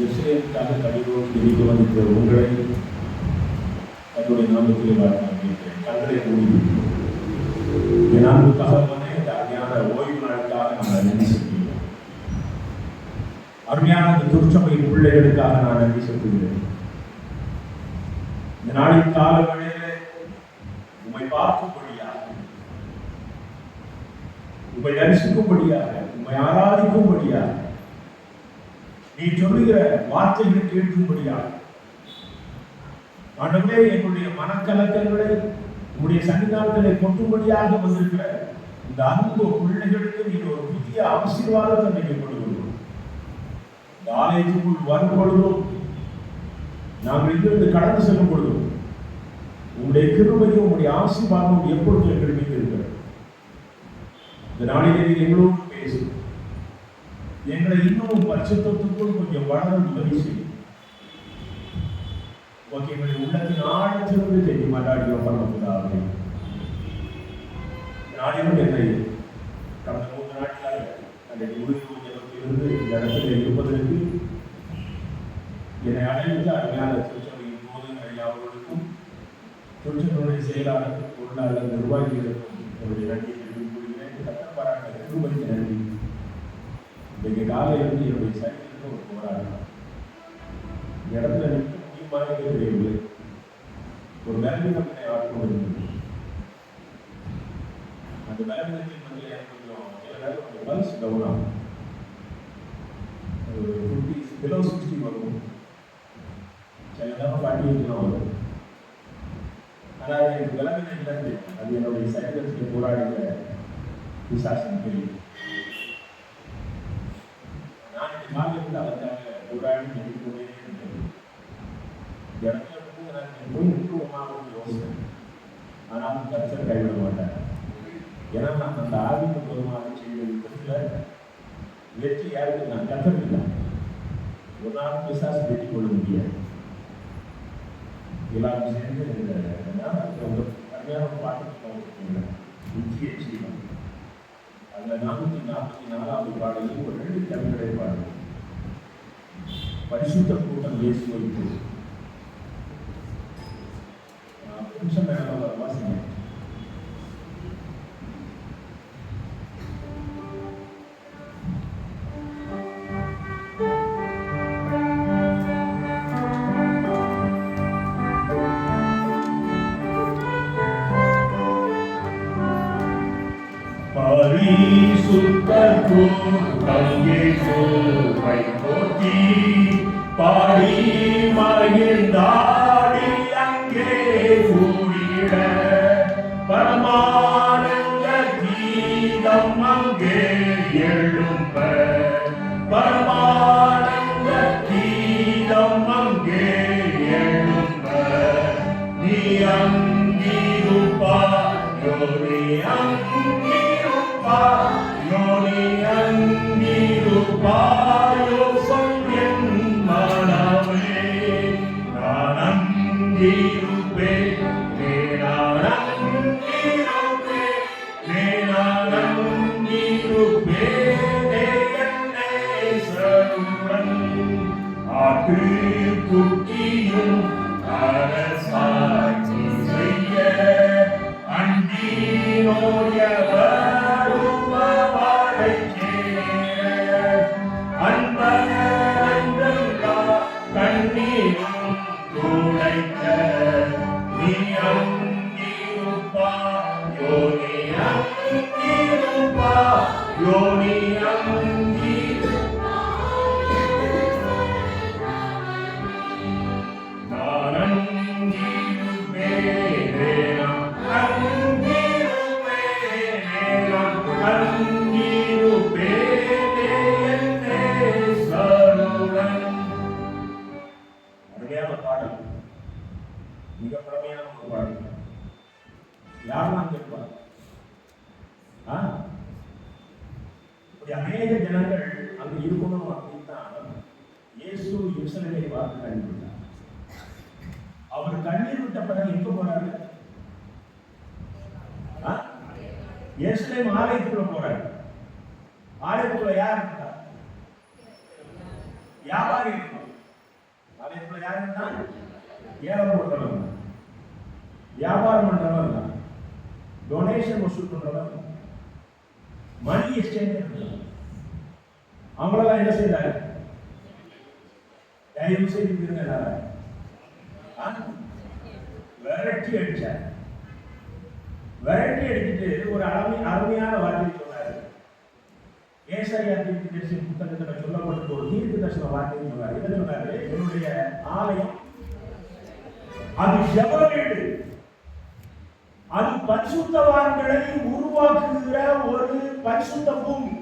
விஷயத்துக்காக கடிதம் தெரிவிக்க வந்திருக்கிற உங்களை தன்னுடைய நாமத்தில் வாழ்க்கிறேன். கண்களை மூடி என் அன்பு தகவலே இந்த அருமையான ஓய்வு நாளுக்காக நான் நன்றி செலுத்துகிறேன். அருமையான இந்த திருச்சபையின் பிள்ளைகளுக்காக நான் நன்றி செலுத்துகிறேன். இந்த நாளின் கால வேளையிலே உம்மை பார்க்கும்படியாக, உம்மை தரிசிக்கும்படியாக, உம்மை ஆராதிக்கும்படியாக, நீ சொல்லுகிற வார்த்தைகளை கேட்கும்படியாக, ஆண்டவரே எங்களுடைய மனக்கலக்கங்களை உங்களுடைய சன்னிதானத்திலே கொட்டும்படியாக வந்திருக்கிற இந்த அன்பு பிள்ளைகளுக்கு நீங்க ஒரு புதிய ஆசீர்வாதத்தை நீங்க கொடுக்கணும். இந்த ஆலயத்துக்குள் வரும் பொழுதும் நாங்கள் இங்கிருந்து கடந்து செல்லும் பொழுதும் உங்களுடைய கிருபையும் உங்களுடைய ஆசீர்வாதமும் எப்பொழுதும் எங்கள் மீது இருக்கிறது. இந்த நாளிலே எங்களோடு பேசி எங்களை இன்னும் பரிசுத்தத்துக்குள் கொஞ்சம் வளர உதவி செய்யும். எங்களுடைய உள்ளத்தின் ஆழத்திலிருந்து தெரியும் மாட்டாடியோ பண்ணக்கூடாது. நாளிலும் என்னை கடந்த 3 நாட்களாக அன்றைக்கு உயிரிலிருந்து இந்த இடத்துல இருப்பதற்கு என்னை அடைந்த அருமையான திருச்சபையின் போதனை அவர்களுக்கும் திருச்சபையுடைய செயலாளர், பொருளாளர், நிர்வாகிகளுக்கும் என்னுடைய நன்றி தெரிவித்துக் கொள்கிறேன். கட்டப்பாராட்ட கிருபைக்கு நன்றி. இன்றைக்கு காலையிலிருந்து என்னுடைய சரீரத்துக்கு ஒரு போராட்டம் இந்த இடத்துல நிற்க முடியுமாக தெரியவில்லை. ஒரு பலவீனத்தை ஆட்கொண்டிருந்தது. அந்த பலவீனத்தின் மத்தியில் எனக்கு கொஞ்சம் சில நேரம் கொஞ்சம் பல்ஸ் டவுன் ஆகும். 50 below 60 வரும், சில நேரம் 48 வரும். ஆனால் எனக்கு பலவீனம் இல்லைன்னு அது என்னுடைய சரீரத்துக்கு போராடுகிற விசாசம் தெரியும். நான் இந்த காலையில் அதற்காக போராடி நடிக்கொண்டே இருந்தது. இடத்துல போய் நிற்குமான்னு யோசித்தேன். ஆனாலும் கர்த்தர் கைவிட மாட்டார். ஏன்னா நான் அந்த ஆவிக்கு மூலமாக செய்த யுத்தத்தில் வெற்றி யாருக்கு? நான் கர்த்தருக்குதான். ஒரு நாள் பிசாசு வெற்றி கொள்ள முடியாது. எல்லாரும் சேர்ந்து இந்த அருமையான பாட்டு முக்கிய ஜீவன் அதில் 444வது பாடலில் ஒரு 2 கவிகளை பாடுவோம். பரிசுத்த கூட்டம் இயேசு வைத்து நிமிஷம் மேல வாசிங்க. பரிசுத்த கூட்டம் இயேசுவை போற்றி பாடி மகிழ்ந்தாடி அங்கே கூடிட பரமானந்த கீதம் அங்கே எழும்ப பரமானந்த கீதம் அங்கே எழும்ப நீ அங்கிருப்பா யோனி அங்கிருப்பா யோனி அங்கிருப்பா குட்டியும் அரசாட்சி செய்ய அண்டினோய வருவாரை சேர அன்பா கண்ணீரும் துடைக்க நீ அங்கிருப்பா யோனி அங்கிருப்பா யோனி மிக பிரமையான ஒரு பாடல். யாரெல்லாம் கேட்பார்? இப்படி அநேக ஜனங்கள் அங்கு இருக்கணும் அப்படின்னு தான் இயேசு எருசலேமை பார்த்து கண்ணீர் விட்டார். அவர் கண்ணீர் விட்ட பிறகு எங்க போறாரு? எருசலேம் ஆலயத்துக்குள்ள போறாரு. ஆலயத்துக்குள்ள யார் இருக்கா? வியாபாரி இருக்கும். யாருன்னா ஏலம் போடுறவன், வியாபாரம் பண்றவன் தான், டொனேஷன் வசூல் பண்றவன், மணி எக்ஸ்சேஞ்ச். அவங்களெல்லாம் என்ன செய்தாங்க? தயவு செய்து விரட்டி அடிச்சார். விரட்டி அடிச்சுட்டு ஒரு அருமையான வார்த்தை சொன்னார். ஏசாயா தீர்க்கதரிசி புத்தகத்தில் சொல்லப்பட்ட ஒரு தீர்க்க தரிசன வார்த்தை சொன்னார். என்ன சொன்னாரு? என்னுடைய ஆலயம் அது ஜெப வீடு, அது பரிசுத்தவான்களை உருவாக்குகிற ஒரு பரிசுத்த பூமி.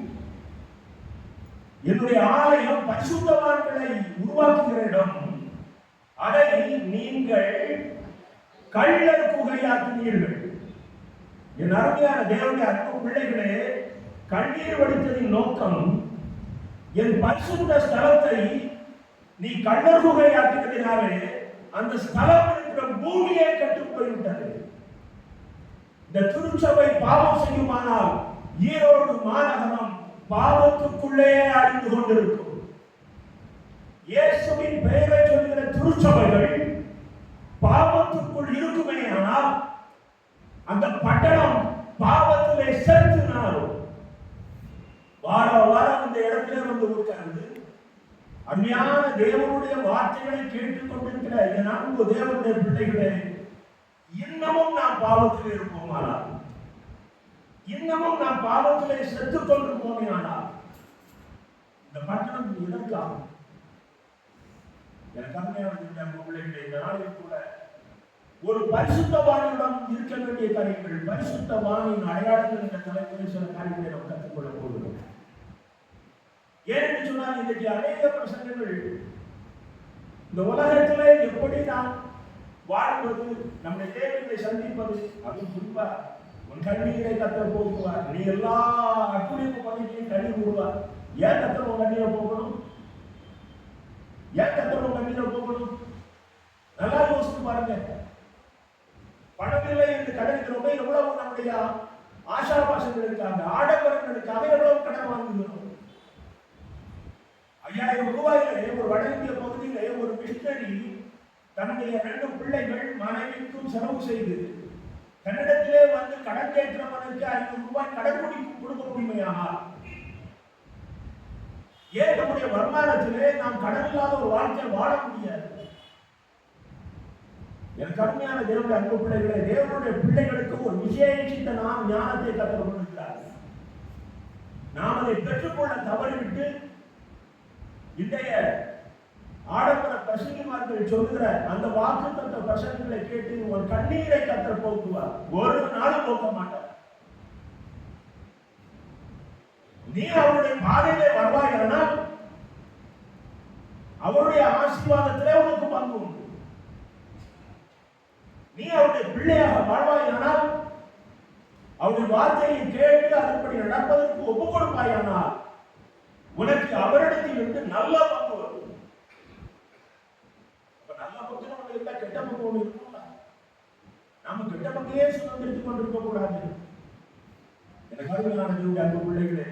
என்னுடைய ஆலயம் பரிசுத்தவான்களை உருவாக்குகிற இடம். அதை நீங்கள் கள்ளர் குகையாக்கினீர்கள். என் அருமையான தேவனுடைய அன்பு பிள்ளைகளே, கண்ணீர் வடித்ததின் நோக்கம் என் பரிசுத்த ஸ்தலத்தை நீ கள்ளர் குகையாக்கினதினாலே அந்த ஸ்தலம் இருக்கிற பூமியை கட்டு போய்விட்டது. இந்த திருச்சபை பாவம் செய்யுமானால் ஈரோடு மாநகரம் பாவத்துக்குள்ளே அழிந்து கொண்டிருக்கும். இயேசுவின் பெயரை சொல்கிற திருச்சபைகள் பாவத்துக்குள் இருக்குமே ஆனால் அந்த பட்டணம் பாவத்திலே செலுத்தினாலும் வார வாரம் இந்த இடத்திலே வந்து உட்கார்ந்து அருமையான தேவனுடைய வார்த்தைகளை கேட்டுக் கொண்டிருக்கிற என் அன்பு தேவனுடைய பிள்ளைகளே, இன்னமும் நாம் பாவத்தில் இருப்போமானால், இன்னமும் நாம் பாவத்திலே செத்துக் கொண்டிருப்போமே ஆனால் இந்த பட்டணம் எதற்காகும்? எனக்கு அருமையான பிள்ளைகளை, இந்த நாளில் கூட ஒரு பரிசுத்தவானிடம் இருக்க வேண்டிய காரியங்கள், பரிசுத்தவானின் அடையாளங்கள் என்ற தலைப்பில் சில காரியங்களை நாம் கற்றுக்கொள்ள போகிறோம். ஏன்னு சொன்னால் இன்றைக்கு அநேக பிரசங்கங்கள் இந்த உலகத்திலே எப்படி நாம் வாழ்வது, நம்முடைய தேவைகளை சந்திப்பது, அதுவும் குறிப்பா உன் கண்ணீரை கத்தர் போக்குவார், நீ எல்லா அக்குறிப்பு பண்ணிட்டு கண்ணீர் விடுவார். ஏன் கத்தர் உன் கண்ணீரை போகணும்? ஏன் கத்தர் உன் கண்ணீரை போகணும்? நல்லா யோசித்து பாருங்க. பணமில்லை என்று கடனுக்கிறோமே, எவ்வளவு நம்முடைய ஆசாபாசங்களுக்காக, ஆடம்பரங்களுக்காக எவ்வளவு கடன் வாங்குகிறோம். 5000 ரூபாயிலே ஒரு வட இந்திய பகுதியிலே ஒரு மிஷனரி தன்னுடைய 2 பிள்ளைகள் மனைவிக்கும் செலவு செய்து தன்னிடத்திலே வந்து கடன் கேட்கிறவனுக்கு 500 ரூபாய் கடன் கொடுக்க முடியுமையானால், ஏன் நம்முடைய வருமானத்திலே நாம் கடன் இல்லாத ஒரு வாழ்க்கை வாழ முடியாது? என் கருமையான தேவனுடைய அன்பு பிள்ளைகளே, தேவனுடைய பிள்ளைகளுக்கு ஒரு விசேஷித்த ஞானத்தை கற்றுக் கொண்டிருக்கிறார். நாம் அதை பெற்றுக்கொள்ள தவறிவிட்டு இன்றைய ஆடம்பர பிரசங்கிமார்கள் சொல்லுகிற அந்த வாக்குத்தத்த பிரசங்கங்களை கேட்டு உன் கண்ணீரை கத்தர் போக்குவார். ஒரு நாளும் போக்க மாட்டார். நீ அவருடைய பாதையிலே வருவாயானால் அவருடைய ஆசீர்வாதத்திலே உனக்கு பங்கு உண்டு. நீ அவருடைய பிள்ளையாக வாழ்வாயானால், அவருடைய வார்த்தையை கேட்டு அதன்படி நடப்பதற்கு ஒப்புக் கொடுப்பாயானால் உனக்கு அவரிடத்தில் இருந்து நல்ல பங்கு வரும். நல்ல பங்கு நமக்கு இருந்தா கெட்ட பங்கு ஒன்று இருக்கும்ல. நாம கெட்ட பங்கையே சுதந்திரித்துக் கொண்டிருக்க கூடாது. எனக்கு அருமையான அன்பு பிள்ளைகளே,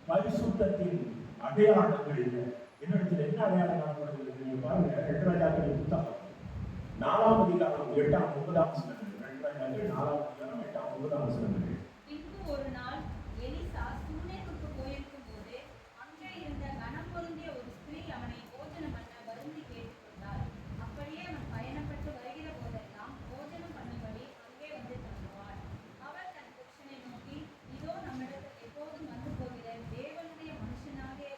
பரிசுத்தத்தின் அடையாளங்கள் இல்லை. என்னிடத்தில் என்ன அடையாளம் காணப்படுகிறது? நீங்க பாருங்க, 2 ராஜாக்களின் புத்தகம் 4ஆம் அதிகாரம் 8ஆம் 9ஆம் வசனங்கள். 2 ராஜாக்கள் 4ஆம் அதிகாரம் 8ஆம் 9ஆம் வசனங்கள். பின்பு ஒரு நாள் எலிசா சூனேமுக்கு போயிருக்கும் போது அங்கே இருந்த கனம் பொருந்திய ஒரு ஸ்திரீ அவனை போஜனம் பண்ண வருந்தி கேட்டுக்கொண்டாள். அப்படியே அவன் பயணப்பட்டு வருகிற போதெல்லாம் போஜனம் பண்ணும்படி அங்கே வந்து தங்குவாள். அவள் தன் புருஷனை நோக்கி, இதோ நம்மிடத்தில் எப்போதும் வந்து போகிற தேவனுடைய மனுஷனாகிய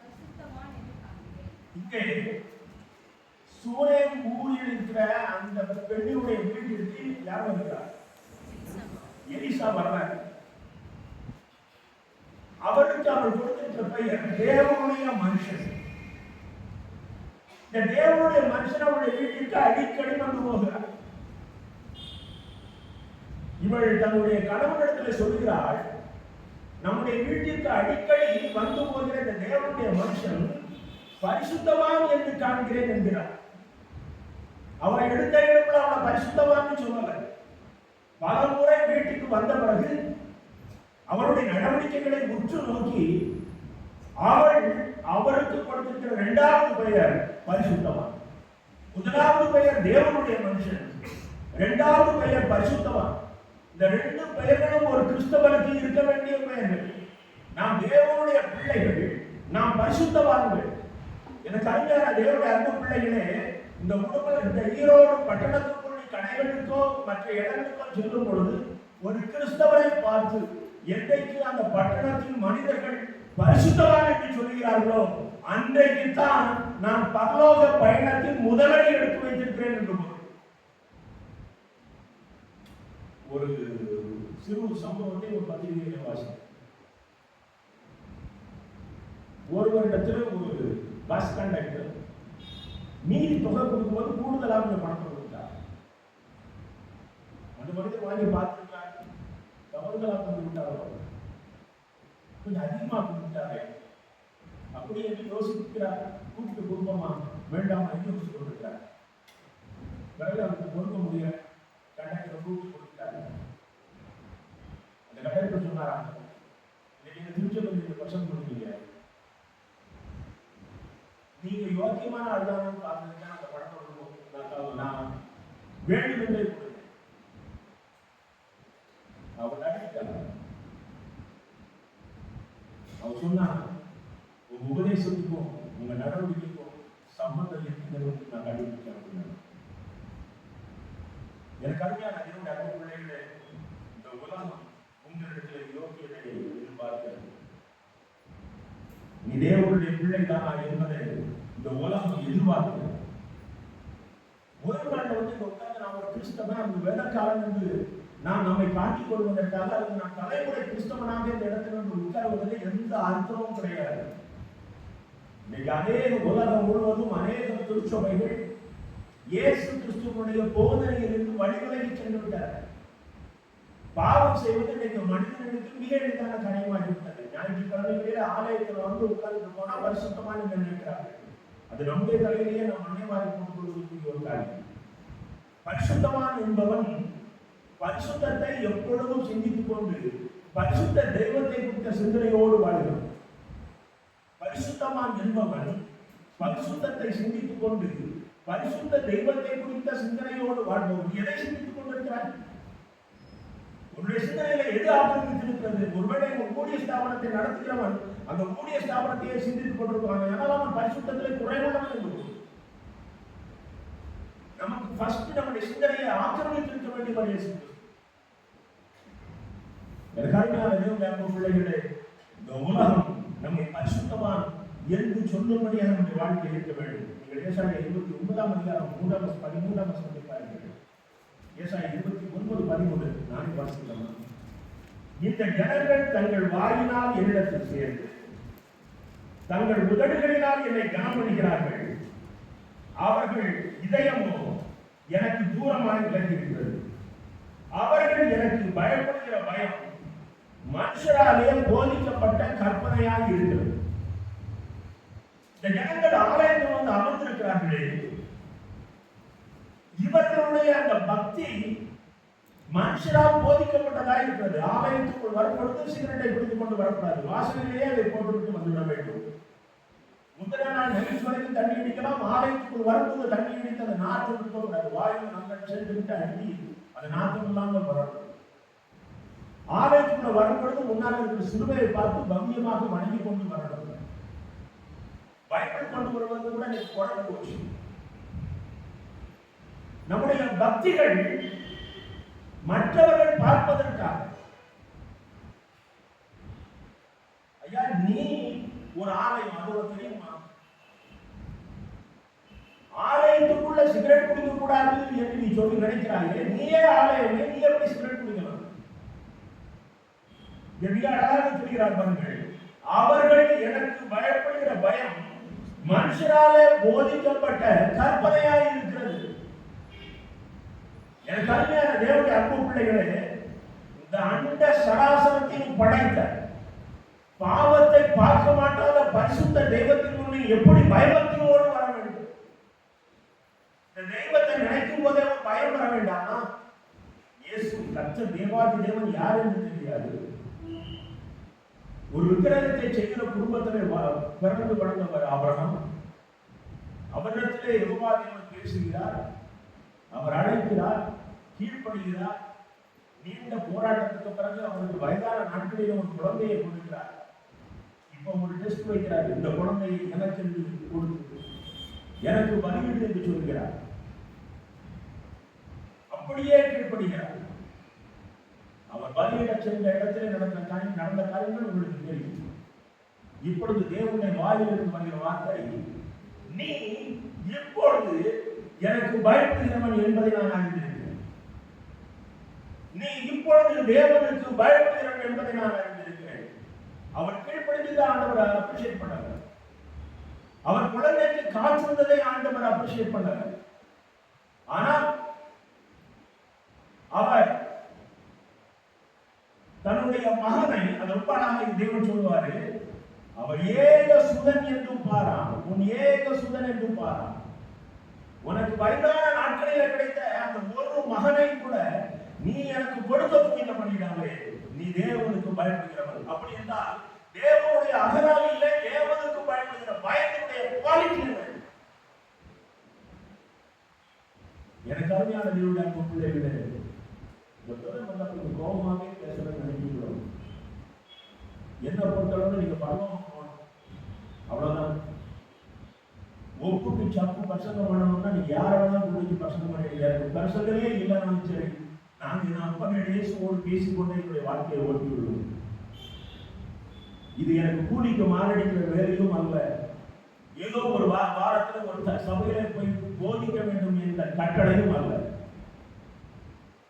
பரிசுத்தவான் என்று காண்கிறேன். சூரேம் ஊரில் இருக்கிற அந்த பெண்ணுடைய வீட்டிற்கு யார் வருகிறார்? எலிசா வர்றார். அவருக்கு அவர் கொடுத்திருக்கிற பெயர் தேவனுடைய மனுஷன். இந்த தேவனுடைய மனுஷன் அவருடைய வீட்டிற்கு அடிக்கடி வந்து போகிறார். இவள் தன்னுடைய கணவனிடத்தில் சொல்கிறாள், நம்முடைய வீட்டிற்கு அடிக்கடி வந்து போகிற இந்த தேவனுடைய மனுஷன் பரிசுத்தவான் என்று காண்கிறேன் என்கிறார். அவரை எடுத்த இடத்துல அவனை பரிசுத்தவான்னு சொல்லல. பல முறை வீட்டுக்கு வந்த பிறகு அவருடைய நடவடிக்கைகளை உற்று நோக்கி அவள் அவருக்கு கொடுத்திருக்கிற 2வது பெயர் பரிசுத்தவான். முதலாவது பெயர் தேவனுடைய மனுஷன், இரண்டாவது பெயர் பரிசுத்தவான். இந்த ரெண்டு பெயர்களும் ஒரு கிறிஸ்தவனுக்கு இருக்க வேண்டிய பெயர்கள். நாம் தேவனுடைய பிள்ளைகள், நாம் பரிசுத்தவான்கள். எனக்கு அருமையான தேவனுடைய அன்பு பிள்ளைகளே, இந்த உலகம் இந்த ஈரோடு பட்டணத்துக்குள் கடைகளுக்கோ மற்ற இடங்களுக்கோ செல்லும் பொழுது ஒரு கிறிஸ்தவரை பார்த்து என்றைக்கு அந்த பட்டணத்தின் மனிதர்கள் பரிசுத்தவான் என்று சொல்கிறார்களோ அன்றைக்கு தான் நான் பரலோக பயணத்தின் முதலடி எடுத்து வைத்திருக்கிறேன் என்று ஒரு சிறு சம்பவத்தை ஒரு பத்திரிகையில வாசித்தேன். ஒரு வருடத்தில் ஒரு பஸ் கண்டக்டர் மீதி தொகை கொடுக்கும்போது கூடுதலாக பணத்தை கொடுத்தார். அந்த மனிதர் வாங்கி பார்த்துருக்காரு, தவறுதலாக கொண்டு விட்டாரோ, கொஞ்சம் அதிகமாக கொடுத்துட்டாரு அப்படி என்று யோசிக்கிறார். கூப்பிட்டு குடும்பமா வேண்டாம் என்று யோசித்து கொண்டிருக்கிறார். பிறகு அவருக்கு கொடுக்க முடியல, கண்டக்டரை கூப்பிட்டு கொடுத்துட்டாரு. அந்த கண்டக்டர் சொன்னாராம், நீங்க திருச்செந்தூர் பர்சன்ட் கொடுத்தீங்க, நீங்க யோக்கியமான ஆளுதான் பார்த்துருக்கேன், அந்த படத்தை நான் வேண்டும் என்றே கொடுத்தேன். அவர் நடித்தார். அவர் சொன்னார், உங்க உபதேசத்துக்கும் உங்க நடவடிக்கைக்கும் சம்பந்தம் இருக்கிறது நான் கண்டுபிடிச்சேன் அப்படின்னா. எனக்கு அருமையான என்னுடைய அன்பு பிள்ளைகளே, இந்த உலகம் உங்களிடத்தில் யோக்கியதை எதிர்பார்க்கிறது. நீ தேவனுடைய பிள்ளைதானா என்பதை இந்த உலகம் எதிர்பார்க்கிறது. ஒரு நாள் இந்த உட்கார்ந்து நான் ஒரு கிறிஸ்தவன், அந்த வேத காலம் என்று நான் நம்மை காட்டிக் கொள்வதற்காக அல்லது நான் தலைமுறை கிறிஸ்தவனாக இந்த இடத்துல உட்காருவதில் எந்த அர்த்தமும் கிடையாது. இன்னைக்கு அநேக உலகம் முழுவதும் அநேக திருச்சபைகள் இயேசு கிறிஸ்துவனுடைய போதனையிலிருந்து வழிவிலகி சென்று விட்டார்கள். பாவம் செய்வது இன்னைக்கு மனிதனுக்கு மிக எளிதான காரியமாக இருக்கிறது. ஞாயிற்றுக்கிழமையிலே ஆலயத்தில் வந்து உட்கார்ந்து போனா பரிசுத்தமான நினைக்கிறார்கள். அது நம்முடைய தலையிலேயே நம் அன்னைவாரி கொண்டு கொள்வதற்குரிய ஒரு காரியம். பரிசுத்தவான் என்பவன் பரிசுத்தத்தை எப்பொழுதும் சிந்தித்துக் கொண்டு பரிசுத்த தெய்வத்தை குறித்த சிந்தனையோடு வாழ்கிறான். பரிசுத்தவான் என்பவன் பரிசுத்தத்தை சிந்தித்துக் கொண்டு பரிசுத்த தெய்வத்தை குறித்த சிந்தனையோடு வாழ்பவன். எதை சிந்தித்துக் கொண்டிருக்கிறார்? உன்னுடைய சிந்தனையில எது ஆக்கிரமித்திருக்கிறது? ஒருவேளை உன் ஊழிய ஸ்தாபனத்தை நடத்துகிறவன் அந்த ஊழிய ஸ்தாபனத்தையே சிந்தித்துக் கொண்டிருக்கிறான். ஆனால் அவன் பரிசுத்தத்திலே குறைவுள்ளவன் என்று நமக்கு ஃபர்ஸ்ட் நம்முடைய சிந்தனையை ஆக்கிரமித்திருக்க வேண்டியவர் இயேசு கிறிஸ்து. கருமையான தேவனுடைய அன்பு பிள்ளைகளே, இந்த உலகம் நம்மை பரிசுத்தவான் என்று சொல்லும்படியாக நம்முடைய வாழ்க்கை இருக்க வேண்டும். நீங்கள் ஏசாயா 29 அதிகாரம் 13 வசனத்தை பாருங்கள். ஏசாயா 29:13 நான் வாசிக்கலாம். இந்த ஜனங்கள் தங்கள் வாயினால் என்னிடத்தில் சேர்ந்து தங்கள் உதடுகளினால் என்னை கனப்படுகிறார்கள். அவர்கள் இதயமோ எனக்கு தூரமாக விலகியிருக்கிறது. அவர்கள் எனக்கு பயப்படுகிற பயம் மனுஷராலே போதிக்கப்பட்ட கற்பனையாக இருக்கிறது. இந்த ஜனங்கள் ஆலயத்தில் வந்து அமர்ந்திருக்கிறார்களே, இவர்களுடைய அந்த பக்தி மனுஷரால் போதிக்கப்பட்டதாக இருக்கிறது. ஆலயத்துக்குள் வரும்பொழுது சிகரெட்டை பிடித்துக் கொண்டு வரக்கூடாது, வாசலிலேயே அதை போட்டுவிட்டு வந்துவிட வேண்டும். முந்தின நாள் நெகிழ்ச்சி வரைக்கும் தண்ணி அடிக்கலாம், ஆலயத்துக்குள் வரும்போது தண்ணி அடித்து அதை நாற்றம் இருக்கக்கூடாது. வாயில் நாங்கள் சேர்ந்து விட்டு அடி அது நாற்றம் இல்லாமல் வரணும். ஆலயத்துக்குள்ள வரும்பொழுது முன்னால் இருக்கிற சிலுவையை பார்த்து பவ்யமாக வணங்கி கொண்டு வரணும். பைபிள் கொண்டு வருவது கூட எனக்கு குறைந்து போச்சு. நம்முடைய பக்திகள் மற்றவர்கள் பார்ப்பதற்காக. ஐயா, நீ ஒரு ஆலயம், அது ஒரு தெரியுமா? ஆலயத்துக்குள்ள சிகரெட் குடிக்க கூடாது என்று நீ சொல்லி நினைக்கிறாயே, நீயே ஆலயம், நீ எப்படி சிகரெட் குடிக்கலாம்? அழகாக சொல்கிறார் பாருங்கள். அவர்கள் எனக்கு பயப்படுகிற பயம் மனுஷராலே போதிக்கப்பட்ட கற்பனையாக இருக்கிறது. என் கருமையான தேவனுடைய அன்பு பிள்ளைகளே, இந்த அண்ட சராசரத்தையும் படைத்த பாவத்தை பார்க்க மாட்டாத பரிசுத்த தெய்வத்தின் முன்னே எப்படி பயபக்தியோடு வர வேண்டும்? இந்த தெய்வத்தை நினைக்கும் போதே பயம் வர வேண்டாமா? இயேசு கர்த்தர் தேவாதி தேவன் யார் என்று தெரியாது. ஒரு விக்கிரகத்தை செய்கிற குடும்பத்திலே பிறந்து வளர்ந்தவர் ஆபிரகாம். அவரிடத்திலே யெகோவா தேவன் பேசுகிறார், அவர் அழைக்கிறார், கீழ்ப்படுகிறார். நீண்ட போராட்டத்துக்கு பிறகு அவருக்கு வயதான நாட்களில் ஒரு குழந்தையை கொடுக்கிறார். இப்ப ஒரு டெஸ்ட் வைக்கிறார், இந்த குழந்தையை எனக்கு என்று கொடுத்து எனக்கு பலியிடு என்று சொல்கிறார். அப்படியே கீழ்ப்படுகிறார். அவர் பலியிட சென்ற இடத்திலே நடந்த காரியங்கள் உங்களுக்கு தெரியும். இப்பொழுது தேவனுடைய வாயிலிருந்து வருகிற வார்த்தை, நீ இப்பொழுது எனக்கு பயப்படுகிறவன் என்பதை நான் அறிந்திருக்கிறேன். நீ இப்பொழுது தேவனுக்கு பயப்படுகிறவன் என்பதை நான் அறிந்திருக்கிறேன். அவர் கீழ்ப்படுத்திதான் ஆண்டவர் அப்ரிஷியேட் பண்ணார். அவர் குழந்தைக்கு காற்றுவதை ஆண்டவர் அப்ரிஷியேட் பண்ணார். ஆனால் அவர் தன்னுடைய மகனை, அது ஒப்பானாக தேவன் சொல்லுவாரு, அவர் ஏக சுதன் என்றும் பாரான், உன் ஏக சுதன் என்றும் பாரான். உனக்கு வயதான நாட்களில் கிடைத்த அந்த ஒரு மகனை கூட நீ எனக்கு கொடுக்க துணிந்த பண்ணிடாமே, நீ தேவனுக்கு பயப்படுகிறவன். அப்படி என்றால் தேவனுடைய அகராதியிலே தேவனுக்கு பயப்படுகிற பயத்தினுடைய குவாலிட்டி என்ன? எனக்கு அருமையான தேவனுடைய பிள்ளைகளே, கோபமாகவே பேசணும்னு நினைக்கிறோம். என்ன பொறுத்தளவு நீங்க பரவாயில்ல போகணும், அவ்வளவுதான். ஒப்புக்கு சப்பு பிரசங்கம் பண்ணணும்னா நீங்க யாரை வேணாலும் கூடிய பிரசங்கம் பண்ணிடுங்க. பிரசங்கமே இல்லைனாலும் சரி, நாங்கள் என் அப்பன் இயேசுவோடு பேசிக்கொண்டே என்னுடைய வாழ்க்கையை ஓட்டி விடுவோம். இது எனக்கு கூலிக்கு மாரடிக்கிற வேலையும் அல்ல. ஏதோ ஒரு வாரத்தில் ஒரு சபையில போய் போதிக்க வேண்டும் என்ற கட்டளையும் அல்ல.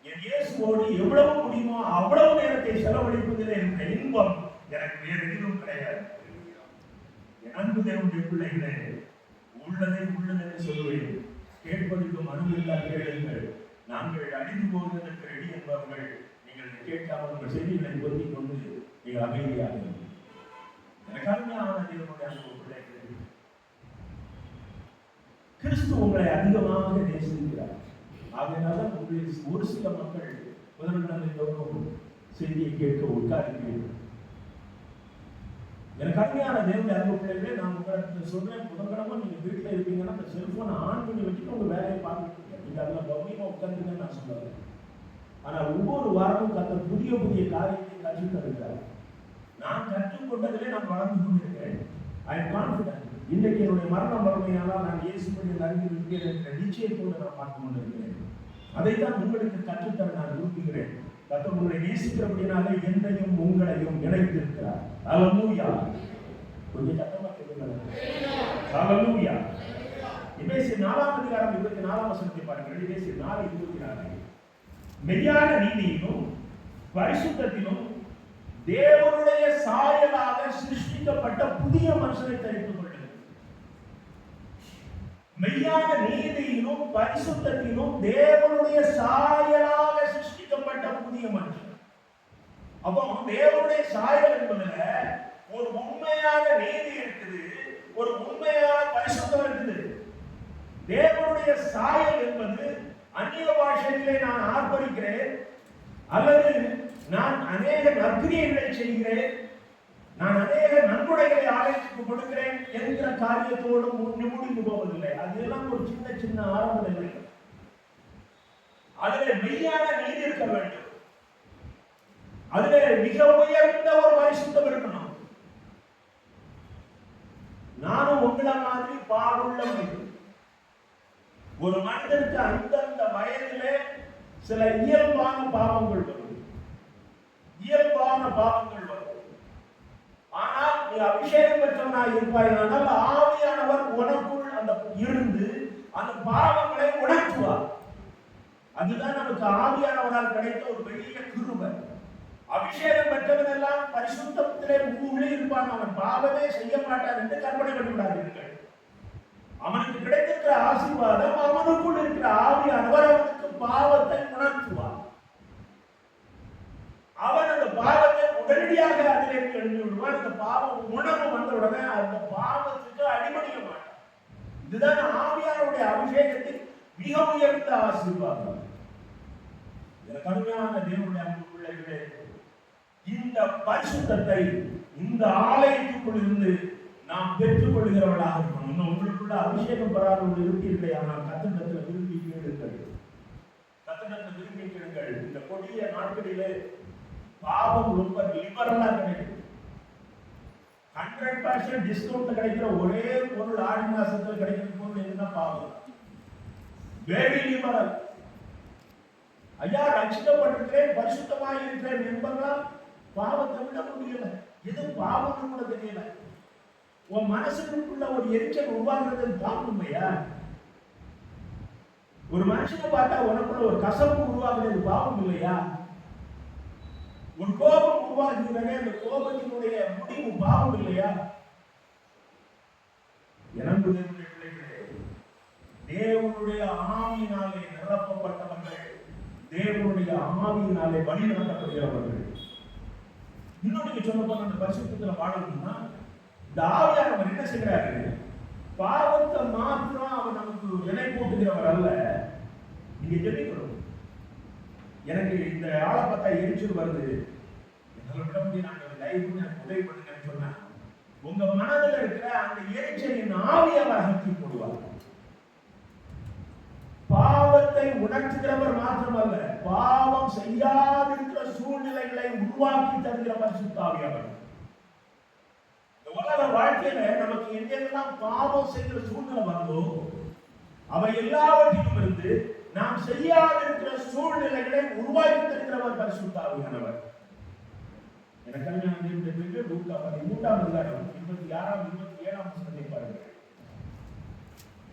என் இயேசுவோடு எவ்வளவு முடியுமோ அவ்வளவு நேரத்தை செலவழிப்பதில் என்ற இன்பம் எனக்கு வேறு எதுவும் கிடையாது. என் அன்பு தேவனுடைய பிள்ளைகளே, உள்ளதை உள்ளதென்று சொல்லுவேன், கேட்பதற்கு மனுவில்லா கேளுங்கள். நாங்கள் அழிந்து போவதற்கு ரெடி என்பவர்கள், நீங்கள் கேட்காமல் உங்கள் செய்திகளை பொருத்திக் கொண்டு நீங்கள் அமைதியாக எனக்கு அருமையான தேவனுடைய அன்பு பிள்ளைகளே, கிறிஸ்து உங்களை அதிகமாக நேசிக்கிறார். அதனால உங்களில் ஒரு சில மக்கள் முதல்வர்கள் செய்தியை கேட்க உட்காருகிறீர்கள். எனக்கு அருமையான தேவனுடைய அன்பு பிள்ளைகளே, நான் உங்களுக்கு சொல்றேன், புதன்கிழமை நீங்க வீட்டில் இருப்பீங்கன்னா அந்த செல்போனை ஆன் பண்ணி வச்சுட்டு உங்க வேலையை பார்த்துட்டு நீங்க அதெல்லாம் கவனியமா உட்காந்துருங்கன்னு நான் சொல்லுவேன். ஆனா ஒவ்வொரு வாரமும் கத்த புதிய புதிய காரியத்தை கற்றுத் தருகிறார். நான் கற்றுக்கொண்டதிலே நான் வளர்ந்து கொண்டிருக்கிறேன். I am confident. இன்றைக்கு என்னுடைய மரணம் வறுமையானால் நான் இயேசுவின் அருகில் இருக்கிறேன் என்ற நிச்சயத்தோடு நான் பார்த்து கொண்டிருக்கிறேன். அதைத்தான் உங்களுக்கு கற்றுத்தர நான் விரும்புகிறேன். கர்த்தர் உங்களை நேசிக்கிறபடினாலே என்னையும் உங்களையும் இணைத்திருக்கிறார். ஹல்லேலூயா. கொஞ்சம் சத்தமா கேளுங்க. ஹல்லேலூயா. எபேசியர் 4:24 பாருங்கள். எபேசியர் 4:24. மெய்யான நீதியிலும் பரிசுத்தத்திலும் தேவனுடைய சாயலாக சிருஷ்டிக்கப்பட்ட புதிய மனுஷனை தரித்துக் கொள்ளுங்கள். மெய்யான நீதியிலும் பரிசுத்தத்திலும் தேவனுடைய சாயலாக சிருஷ்டிக்கப்பட்ட புதிய மனுஷன். அப்போ தேவனுடைய சாயல் என்பதுல ஒரு உண்மையான நீதி இருக்குது, ஒரு உண்மையான பரிசுத்தம் இருக்குது. தேவனுடைய சாயல் என்பது அந்நிய பாஷையிலே நான் ஆர்ப்பரிக்கிறேன் அல்லது நான் அநேக நற்கிரியைகளை செய்கிறேன், நான் அநேக நன்கொடைகளை ஆலயத்துக்கு கொடுக்கிறேன் என்கிற காரியத்தோடு முடிந்து போவதில்லை. அதெல்லாம் ஒரு சின்ன சின்ன ஆரம்ப நிலை. அதிலே மெய்யான நீதி இருக்க வேண்டும். அதிலே மிக உயர்ந்த ஒரு பரிசுத்தம் இருக்கணும். நானும் உங்களை மாதிரி பாடுள்ள மனிதன். ஒரு மனிதனுக்கு அந்தந்த வயதிலே சில இயல்பான பாவங்கள் வரும், இயல்பான பாவங்கள் வரும். ஆனால் நீ அபிஷேகம் பெற்றவனாய் இருப்பாயானால் ஆவியானவர் உனக்குள் அந்த இருந்து அந்த பாவங்களை உணர்த்துவார். அதுதான் நமக்கு ஆவியானவரால் கிடைத்த ஒரு பெரிய கிருபை. அபிஷேகம் பெற்றவன் எல்லாம் பரிசுத்தத்திலே ஊழி இருப்பான், அவன் பாவமே செய்ய மாட்டான் என்று கற்பனை பண்ணிவிடாதீர்கள். அவனுக்கு கிடைத்திருக்கிற ஆசீர்வாதம் அவனுக்குள் இருக்கிற ஆவியானவர் அவனுக்கு பாவத்தை உணர்த்துவார். அவன் அந்த பாவத்தை உடனடியாக அதிலிருந்து எழுதி விடுவான். அந்த பாவம் உணர்வு வந்தவுடனே அந்த பாவத்துக்கு அடிபணிய மாட்டான். இதுதான் ஆவியானுடைய அபிஷேகத்தின் மிக உயர்ந்த ஆசீர்வாதம். கடுமையான தேவனுடைய அன்பு பிள்ளைகளே, இந்த பரிசுத்தத்தை இந்த ஆலயத்துக்குள் இருந்து நாம் பெற்றுக் கொள்கிறவர்களாக இருக்கணும். இன்னும் உங்களுக்குள்ள அபிஷேகம் பெறாதவர்கள் இருப்பீர்களே, ஆனால் கத்தடத்தில் விரும்பி கேளுங்கள், கத்தடத்தில் விரும்பி கேளுங்கள். இந்த கொடிய நாட்களிலே பாவம் ரொம்ப லிபரலா கிடைக்கும். 100% டிஸ்கவுண்ட் கிடைக்கிற ஒரே பொருள் ஆடி மாசத்துல கிடைக்கிற பொருள் எதுனா பாவம். Very liberal. ஐயா ரட்சிக்கப்பட்டிருக்கிறேன், பரிசுத்தமாக இருக்கிறேன் என்பதெல்லாம் பாவத்தை விட முடியல. எது பாவம்னு கூட தெரியல. உன் மனசுக்குள்ள ஒரு எரிச்சல் உருவாகிறது பாவம் ஐயா. ஒரு மனுஷனை பார்த்தா உனக்குள்ள ஒரு கசப்பு உருவாகிறது பாவம் இல்லையா? ஒரு கோபம் உருவாக்குகிறதே, அந்த கோபத்தினுடைய முடிவு பாவம் இல்லையா? எனக்கு பிள்ளைகளே, தேவனுடைய ஆவியினாலே நிரப்பப்பட்டவர்கள், தேவனுடைய ஆவியினாலே வழி நடத்தப்படுகிறவர்கள். இன்னும் நீங்க சொல்ல போன அந்த பரிசுத்தத்துல வாழணும்னா, இந்த ஆவியானவர் என்ன செய்கிறாரு? பாவத்தை மாத்திரம் அவர் நமக்கு விலை போட்டுகிறவர் அல்ல. நீங்க ஜெபிக்கணும். எனக்கு இந்த ஆளை பார்த்தா எரிச்சல் வருது, எங்களை விட முடியும், நாங்கள் லைஃப் எனக்கு உதவி பண்ணுங்கன்னு சொன்னா, உங்க மனதில் இருக்கிற அந்த எரிச்சலின் ஆவியார் அகற்றி போடுவார். பாவத்தை உணர்த்துகிறவர் மாத்திரமல்ல, பாவம் செய்யாதிருக்கிற சூழ்நிலைகளை உருவாக்கி தருகிற பரிசுத்த ஆவியானவர். இந்த உலக வாழ்க்கையில நமக்கு எங்கெல்லாம் பாவம் செய்கிற சூழ்நிலை வந்தோ, அவை எல்லாவற்றிலும் இருந்து நாம் செய்யாதிருக்கிற சூழ்நிலைகளை உருவாக்கி தருகிறவர் பரிசுத்த ஆவியானவர். எனக்கு லூக்கா 13ஆம் அதிகாரம் 26ஆம் 27ஆம் வசனத்தை பாருங்கள்.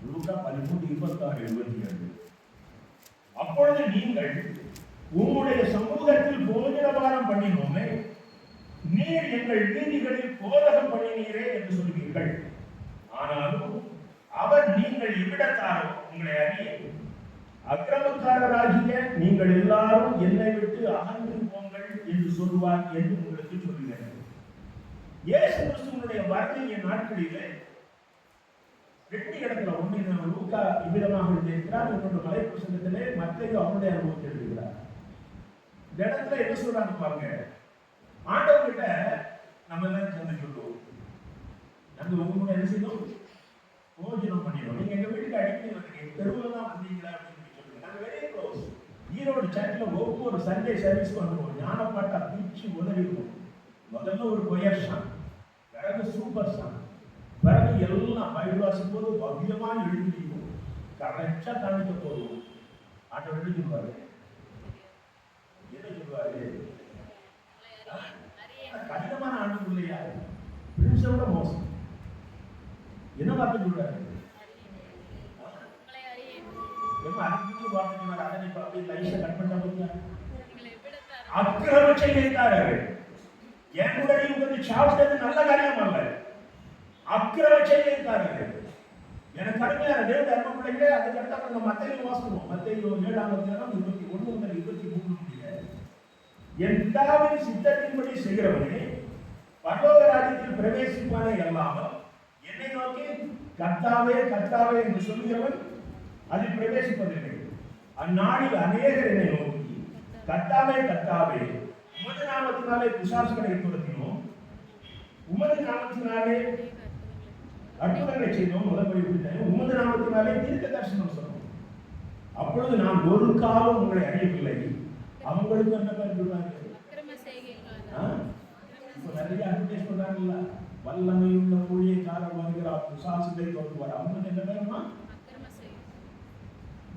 லூக்கா 13:26-27. அப்பொழுது நீங்கள் உங்களுடைய சமூகத்தில் போஜனபானம் பண்ணினோமே, நீர் எங்கள் வீதிகளில் போதகம் பண்ணினீரே என்று சொல்வீர்கள். ஆனாலும் அவர் நீங்கள் இவ்விடத்தாரோ உங்களை அறிய, அக்கிரமக்காரராகிய நீங்கள் எல்லாரும் என்னை விட்டு அகன்று போங்கள் என்று சொல்வார் என்று உங்களுக்கு சொல்லுகிறேன். இயேசு கிறிஸ்துவினுடைய வருகைய நாட்களிலே ரெண்டு இடத்துல, ஒன்று லூக்கா இவ்விதமாக எழுதியிருக்கிறார், இன்னொரு மலை பிரசங்கத்திலே மத்தேயு அவருடைய அனுபவத்தை எழுதுகிறார். இந்த இடத்துல என்ன சொல்றாங்க பாருங்க. ஆண்டவர்கிட்ட நம்ம எல்லாம் சேர்ந்து சொல்லுவோம், நம்ம உங்களோட என்ன செய்யணும், போஜனம் பண்ணிடுவோம். நீங்க எங்க வீட்டுக்கு அடிக்கடி வந்தீங்க, தெருவில் தான் வந்தீங்களா அப்படின்னு சொல்லுங்க. நாங்க வெரி க்ளோஸ். ஈரோடு சர்ச்சில் ஒவ்வொரு சண்டே சர்வீஸ் பண்ணுவோம். ஞானப்பாட்டா பீச்சு உதவிக்கும். முதல்ல ஒரு கொயர் சாங், பிறகு சூப்பர் சாங், பிறகு எல்லாம் பைபிள் வாசிக்கும் போது பவ்யமாக எழுதிக்கும். கரெக்டா காமிக்க போதும். ஆண்டவர் எழுதி சொல்வாரு, என்ன சொல்வாரு? கடினமான ஆண்டு இல்லையா? பிரின்ஸை விட மோசம். என்ன வார்த்தை சொல்றாரு? அக்கிரமம் செய்திருக்காரு. என்னுடைய உங்களுக்கு சாப்பிட்டது நல்ல காரியம் அல்ல, அக்கிரமம் செய்திருக்காரு. எனக்கு கடுமையான தேவ தர்ம பிள்ளைகளே, அதுக்கு அடுத்த மத்தேயு வாசிப்போம். மத்தேயு 7ஆம் அதிகாரம் 21 முதல் 23 முடிய, என் பிதாவின் சித்தத்தின்படி செய்கிறவனே பரலோக ராஜ்யத்தில் பிரவேசிப்பானே அல்லாமல் என்னை நோக்கி கர்த்தாவே கர்த்தாவே என்று சொல்கிறவன் அதில் பிரவேசிப்பதில்லை. அந்நாளில் அநேகர் என்னை நோக்கி கர்த்தாவே கர்த்தாவே, உமது நாமத்தினாலே பிசாசுகளை துரத்தினோம், உமது நாமத்தினாலே அற்புதங்களை செய்தோம், உமது நாமத்தினாலே தீர்க்க தரிசனம் சொன்னோம். அப்பொழுது நான் ஒரு காலம் உங்களை அறியவில்லை. அவங்களுக்கு என்ன பேர் சொல்றாங்க? இப்போ நிறைய அட்வர்டைஸ் பண்றாங்கல்ல, வல்லமையுள்ள ஊழியக்காரர் வருகிறார், பிசாசுகளை துரத்துவார். அவங்க என்ன பேருமா?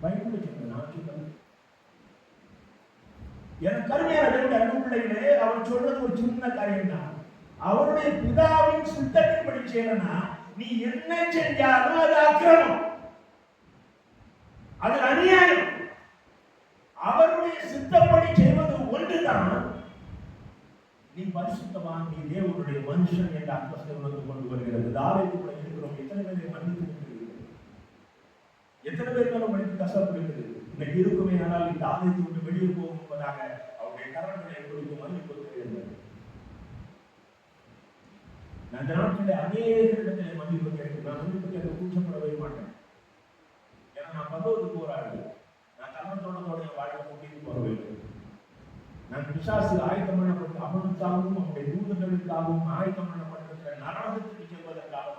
பைபிள் சொல்றேன், நான் சொல்றேன். எனக்கு கருமையான தேவனுடைய அன்பு பிள்ளைகளே, அவர் சொல்றது ஒரு சின்ன காரியம் தான். அவருடைய பிதாவின் சித்தத்தின்படி செய்யலன்னா நீ என்ன செஞ்சாலும் அது அக்கிரமம், அது அநியாயம். அவருடைய சித்தப்படி செய்வது ஒன்றுதான் நீ பரிசுத்தவான், நீ தேவனுடைய மனுஷன் என்ற அந்தஸ்தை உனக்கு கொண்டு வருகிறது. தாவீது கூட இருக்கிறோம். எத்தனை பேரை மன்னித்து, எத்தனை பேருக்காலும் மன்னித்து கஷ்டப்படுகிறது. இன்னைக்கு இருக்குமே, ஆனால் இந்த தாவீது விட்டு வெளியே போகும் என்பதாக அவருடைய கரங்களை கொடுத்து மன்னிப்பு கொடுக்கிறது. நான் இந்த நாட்டில் அநேக இடத்திலே மன்னிப்பு கேட்டு, நான் மன்னிப்பு கேட்க கூச்சப்படவே மாட்டேன். ஏன்னா நான் பகவத்துக்கு போராடு, நான் கர்மத்தோட வாழ்க்கை கூட்டிட்டு போறவில்லை. நான் பிசாசு ஆயத்தம் பண்ணப்பட்டு அவனுக்காகவும் அவனுடைய தூதர்களுக்காகவும் ஆயத்தம் பண்ணப்பட்டிருக்கிற நரகத்துக்கு செல்வதற்காக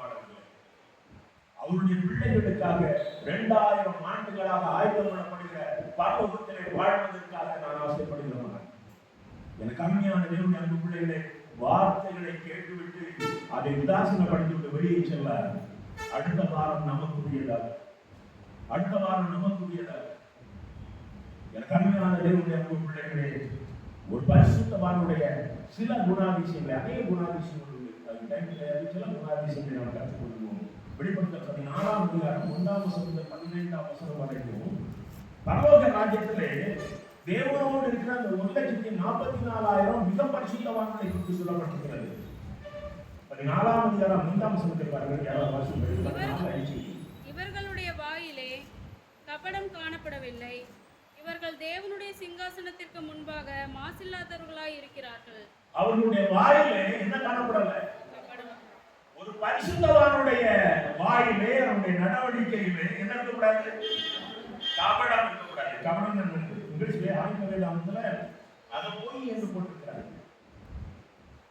அவருடைய பிள்ளைகளுக்காக 2000 ஆண்டுகளாக ஆயுதம் பண்ணப்படுகிற பரலோகத்திலே வாழ்வதற்காக நான் ஆசைப்படுகிறேன். எனக்கு அருமையான தேவனுடைய அன்பு பிள்ளைகளே, வார்த்தைகளை கேட்டுவிட்டு அதை உதாசீனப்படுத்திவிட்டு வெளியே செல்ல அடுத்த வாரம் நமக்குரியதாக எனக்கு அருமையான தேவனுடைய அன்பு பிள்ளைகளே, ஒரு பரிசுத்தவானுடைய சில குணாதிசயங்களை, அதே குணாதிசயங்கள் சில குணாதிசயங்களை நாம் கற்றுக்கொள்வோம். வெளிப்படுத்தல் 14ஆம் அதிகாரம் 1ஆம் வசனம் முதல் 15ஆம் வசனம் வரைக்கும் பரலோக ராஜ்யத்திலே தேவனோடு இருக்கிற அந்த 1,44,000 மிக பரிசுத்தவான்களை குறித்து சொல்லப்பட்டிருக்கிறது. 14ஆம் அதிகாரம் 5ஆம் வசனத்தை பாருங்கள். யாராவது வாசிங்க. இவர்களுடைய வாயிலே கபடம் காணப்படவில்லை. இவர்கள் தேவனுடைய சிங்காசனத்திற்கு முன்பாக மாசில்லாதவர்களாய் இருக்கிறார்கள். அவர்களுடைய வாயிலே என்ன காணப்படல? ஒரு பரிசுத்தவானுடைய வாயிலே, அவருடைய நடவடிக்கையிலே என்ன இருக்கக்கூடாது? கபடம் இருக்கக்கூடாது. கபடம் என்பது இங்கிலீஷ்ல ஆங்கில வேதாந்தத்துல அதை போய் என்று போட்டிருக்கிறாங்க.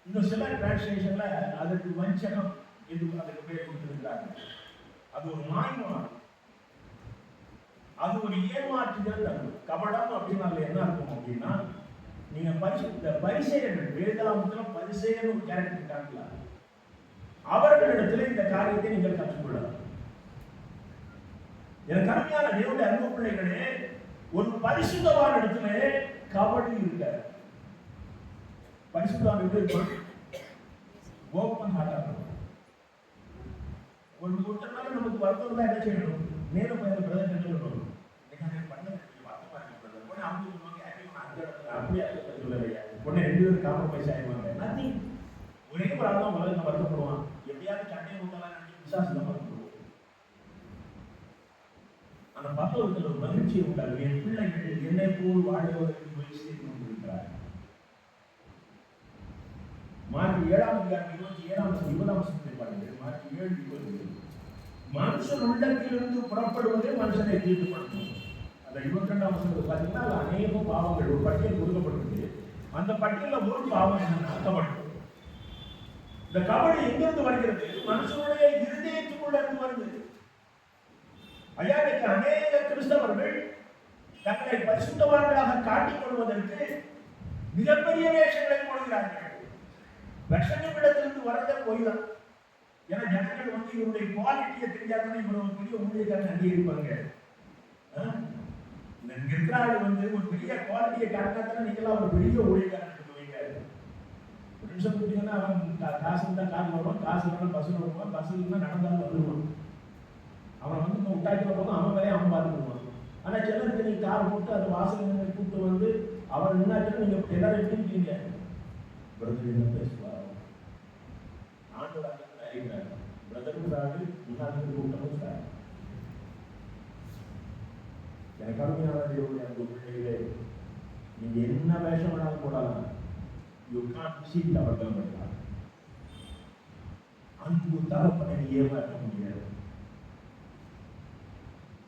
இன்னும் சில டிரான்ஸ்லேஷன்ல அதற்கு வஞ்சகம் என்று அதுக்கு பேர் கொடுத்திருக்கிறாங்க. அது ஒரு மாய்மானம், அது ஒரு ஏமாற்றுதல். கபடம் அப்படின்னா என்ன இருக்கும் அப்படின்னா, நீங்க பரிசேயர்கள் வேதாந்தத்துல பரிசேயர் ஒரு கேரக்டர் இருக்காங்களா, அவர்களிடத்துல இந்த காரியத்தை நீங்கள் கற்றுக்கொள்ளலாம். எனக்கு அருமையான தேவனுடைய அன்பு பிள்ளைகளே, ஒரு பரிசுத்தவான் இடத்துல கபடி இருக்க. பரிசுத்தவான் ஓப்பன் ஹார்ட்டா ஒரு கூட்டத்தால நமக்கு வருத்தம் தான் என்ன செய்யணும்? நேரம் பயிர் பிரதர் என்ன சொல்லணும்? உடனே 2 பேரும் காம்ப்ரமைஸ் ஆயிடுவாங்க. ஒரே ஒரு ஆள் தான் முதல்ல வருத்தப்படுவான். எப்படியாவது சண்டையை உண்டாலாம் நினைச்சு விசாசம் வருத்தப்படுவோம். அந்த பரலோகத்தில் ஒரு மகிழ்ச்சியை உண்டாகும். என் பிள்ளைகள் என்னை போல் வாழ்வதற்கு முயற்சி செய்து கொண்டிருக்கிறார்கள். மார்க் 7ஆம் அதிகாரம் 27ஆம் வசனம் 20ஆம் வசனத்தை பாருங்கள். மார்க் 7:20. மனுஷன் உள்ளத்திலிருந்து புறப்படுவதே மனுஷனை தீட்டுப்படுத்தும். அந்த 22ஆம் வசனத்தை பார்த்தீங்கன்னா அது அநேக பாவங்கள் ஒரு பட்டியல் கொடுக்கப்பட்டிருக்கு. அந்த பட்டியலில் ஒரு பாவம் என்னன்னா கபடி. இந்த கபடி எங்கிருந்து வருகிறது? மனுஷனுடைய இருதயத்துக்குள்ள இருந்து வருது. ஐயா, அநேக கிறிஸ்தவர்கள் தங்களை பரிசுத்தவான்களாக காட்டிக் கொள்வதற்கு மிகப்பெரிய வேஷங்களை போடுகிறார்கள். விஷங்களிடத்திலிருந்து வரதே போய் தான். ஏன்னா ஜனங்கள் இவருடைய குவாலிட்டியை தெரிஞ்சாதானே இவர் ஒரு பெரிய ஊழியக்காரன் அங்கீகரிப்பாங்க. இருக்கிற ஆள் ஒரு பெரிய குவாலிட்டியை காட்டினா நீங்களாம் ஒரு பெரிய ஊழியக்காரன் இருக்குவீங்க. ஒரு நிமிஷம் பார்த்தீங்கன்னா அவன் காசு இருந்தால் கார் வருவான், காசு இருந்தாலும் பஸ்ஸில் வருவான், பஸ் இருந்தால் நடந்தாலும் வந்துடுவான். அவன் விட்டாக்கிற போதும் அவன் வேலையை அவன் பார்த்துக்குவான். ஆனால் சிலருக்கு நீங்கள் கார் போட்டு அது வாசல் கூப்பிட்டு வந்து அவர் நின்னாச்சுன்னா நீங்கள் எல்லாரும் எடுத்துக்கிட்டீங்க பேசுவார். ஆண்டோட பிரதரும் சாரு முன்னாடி கூட்டமும் சார். எனக்கு அருமையான தேவனுடைய அந்த பிள்ளைகளே, நீங்க என்ன வேஷம் வேணாலும் போடலாம். யூ கான்ட் சீட் அவர்கள் பண்ணலாம். அன்பு தகப்பனை ஏமாற்ற முடியாது.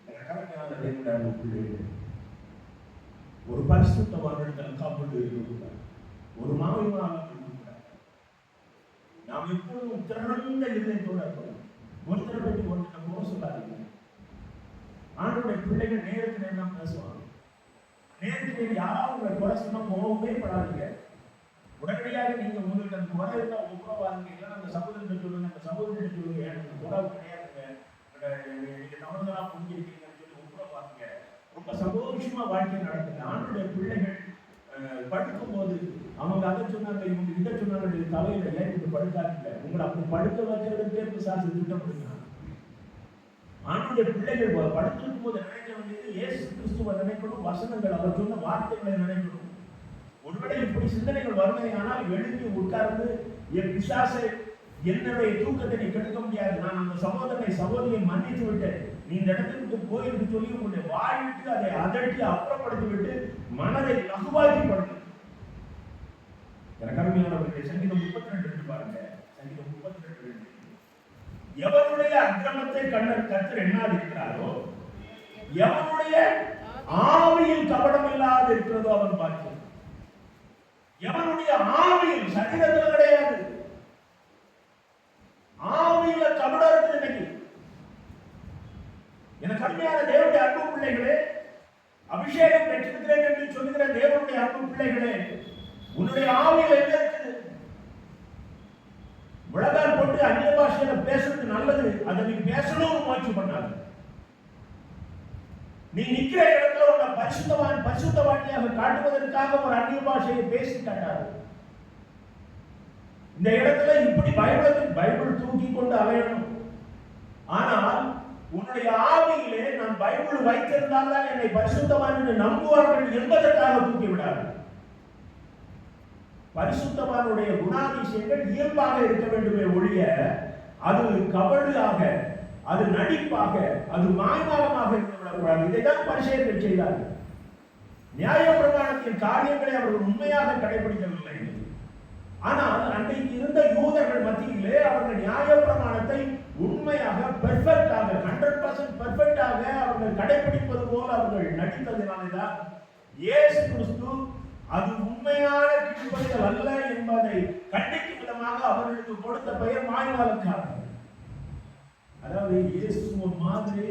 எனக்கு அருமையான தேவனுடைய அந்த பிள்ளைகளே, ஒரு பரிசுத்தவான்கள் காப்பீடு இருக்கக்கூடாது. ஒரு மாவியமாக இருக்கக்கூடாது. நாம் எப்பொழுதும் திறந்த இதயத்தோடு இருக்கணும். ஒருத்தரை பற்றி ஒருத்தரை போக சொல்லாதீங்க. ஆண்டோடைய பிள்ளைகள் நேருக்கு நேரம் தான் பேசுவாங்க. நேருக்கு நேரம் யாராவது உங்களை குறை சொன்னா போகவே படாதீங்க. உடனடியாக நீங்க உங்களுக்கு அந்த குறை இருந்தால் ஒப்புரவாங்க. இல்லைன்னா அந்த சகோதரன் சொல்லுங்க, அந்த சகோதரன் சொல்லுங்க, எனக்கு குறை கிடையாதுங்க, நீங்க தவறுதலா புரிஞ்சிருக்கீங்கன்னு சொல்லி ஒப்புரவாங்க. ரொம்ப சந்தோஷமா வாழ்க்கை நடக்குது. ஆண்டோடைய பிள்ளைகள் படுக்கும் போது அவங்க அதை சொன்னாங்க, இவங்க இதை சொன்னாங்க, தலையில ஏறிட்டு படுக்காதீங்க. உங்களை அப்படி படுக்க வச்சதுக்கே பிசாசு திட்டப்படுங்க. ஆண்டோடைய பிள்ளைகள் படுத்திருக்கும் போது நினைக்க வேண்டியது இயேசு கிறிஸ்துவை நினைக்கணும், வசனங்கள் அவர் சொன்ன வார்த்தைகளை நினைக்கணும். ஒருவேளை இப்படி சிந்தனைகள் வருமையானால் எழுதி உட்கார்ந்து என் பிசாசை என்னுடைய தூக்கத்தை நீ கெடுக்க முடியாது, நான் அந்த சகோதரனை சகோதரியை மன்னித்து விட்டேன், நீ இந்த இடத்துக்கு போயிட்டு சொல்லி உங்களுடைய வாழ்விட்டு அதை அதட்டி அப்புறப்படுத்தி விட்டு மனதை லகுவாக்கி படுத்து. எனக்கு அருமையானவர்களுடைய சங்கீதம் 32 பாருங்க. சங்கீதம் 32. எவனுடைய அக்கிரமத்தை கர்த்தர் எண்ணாது இருக்கிறாரோ, எவனுடைய ஆவியில் கபடம் இல்லாது இருக்கிறதோ அவன் பாக்கியம். எவனுடைய ஆவியில், சரீரத்தில் கிடையாது, ஆவியில கபடம் இருக்குது. இன்னைக்கு எனக்கு அருமையான தேவனுடைய அன்பு பிள்ளைகளே, அபிஷேகம் பெற்றிருக்கிறேன் என்று சொல்லுகிற தேவனுடைய அன்பு பிள்ளைகளே, உன்னுடைய ஆவியில் என்ன இருக்குது? விளக்கால் போட்டு அந்நிய பாஷையில பேசுறது நல்லது, அதை நீ பேசணும்னு முயற்சி பண்ணாது. நீ நிக்கிற இடத்துல உன்னை பரிசுத்தவாணியாக காட்டுவதற்காக ஒரு அந்நிய பாஷையை பேசி காட்டாது. இந்த இடத்துல இப்படி பைபிள் தூக்கி கொண்டு அலையணும். ஆனால் உன்னுடைய ஆவியிலே நான் பைபிள் வைத்திருந்தால் தான் என்னை பரிசுத்தவான் என்று நம்புவார்கள் என்பதற்காக தூக்கி விடாது. பரிசுத்தவானுடைய குணாதிசயங்கள் இயல்பாக இருக்க வேண்டுமே ஒழிய அது கபடாக, அது நடிப்பாக, அது மாய்மாலமாக இருக்கக்கூடாது. இதைதான் பரிசேயர்கள் செய்தார்கள். நியாயப்பிரமாணத்தின் காரியங்களை அவர்கள் உண்மையாக கடைபிடிக்கவில்லை. ஆனால் அன்றைக்கு இருந்த யூதர்கள் மத்தியிலே அவர்கள் நியாயப்பிரமாணத்தை உண்மையாக பெர்ஃபெக்டாக 100% பெர்ஃபெக்டாக அவர்கள் கடைபிடிப்பது போல அவர்கள் நடித்ததினால்தான் இயேசு கிறிஸ்து அது உண்மையான கீழ்ப்படிதல் அல்ல என்பதை கண்டிக்கும் விதமாக அவர்களுக்கு கொடுத்த பெயர் மாய்மாலக்காரர்கள். அதாவது இயேசு மாதிரி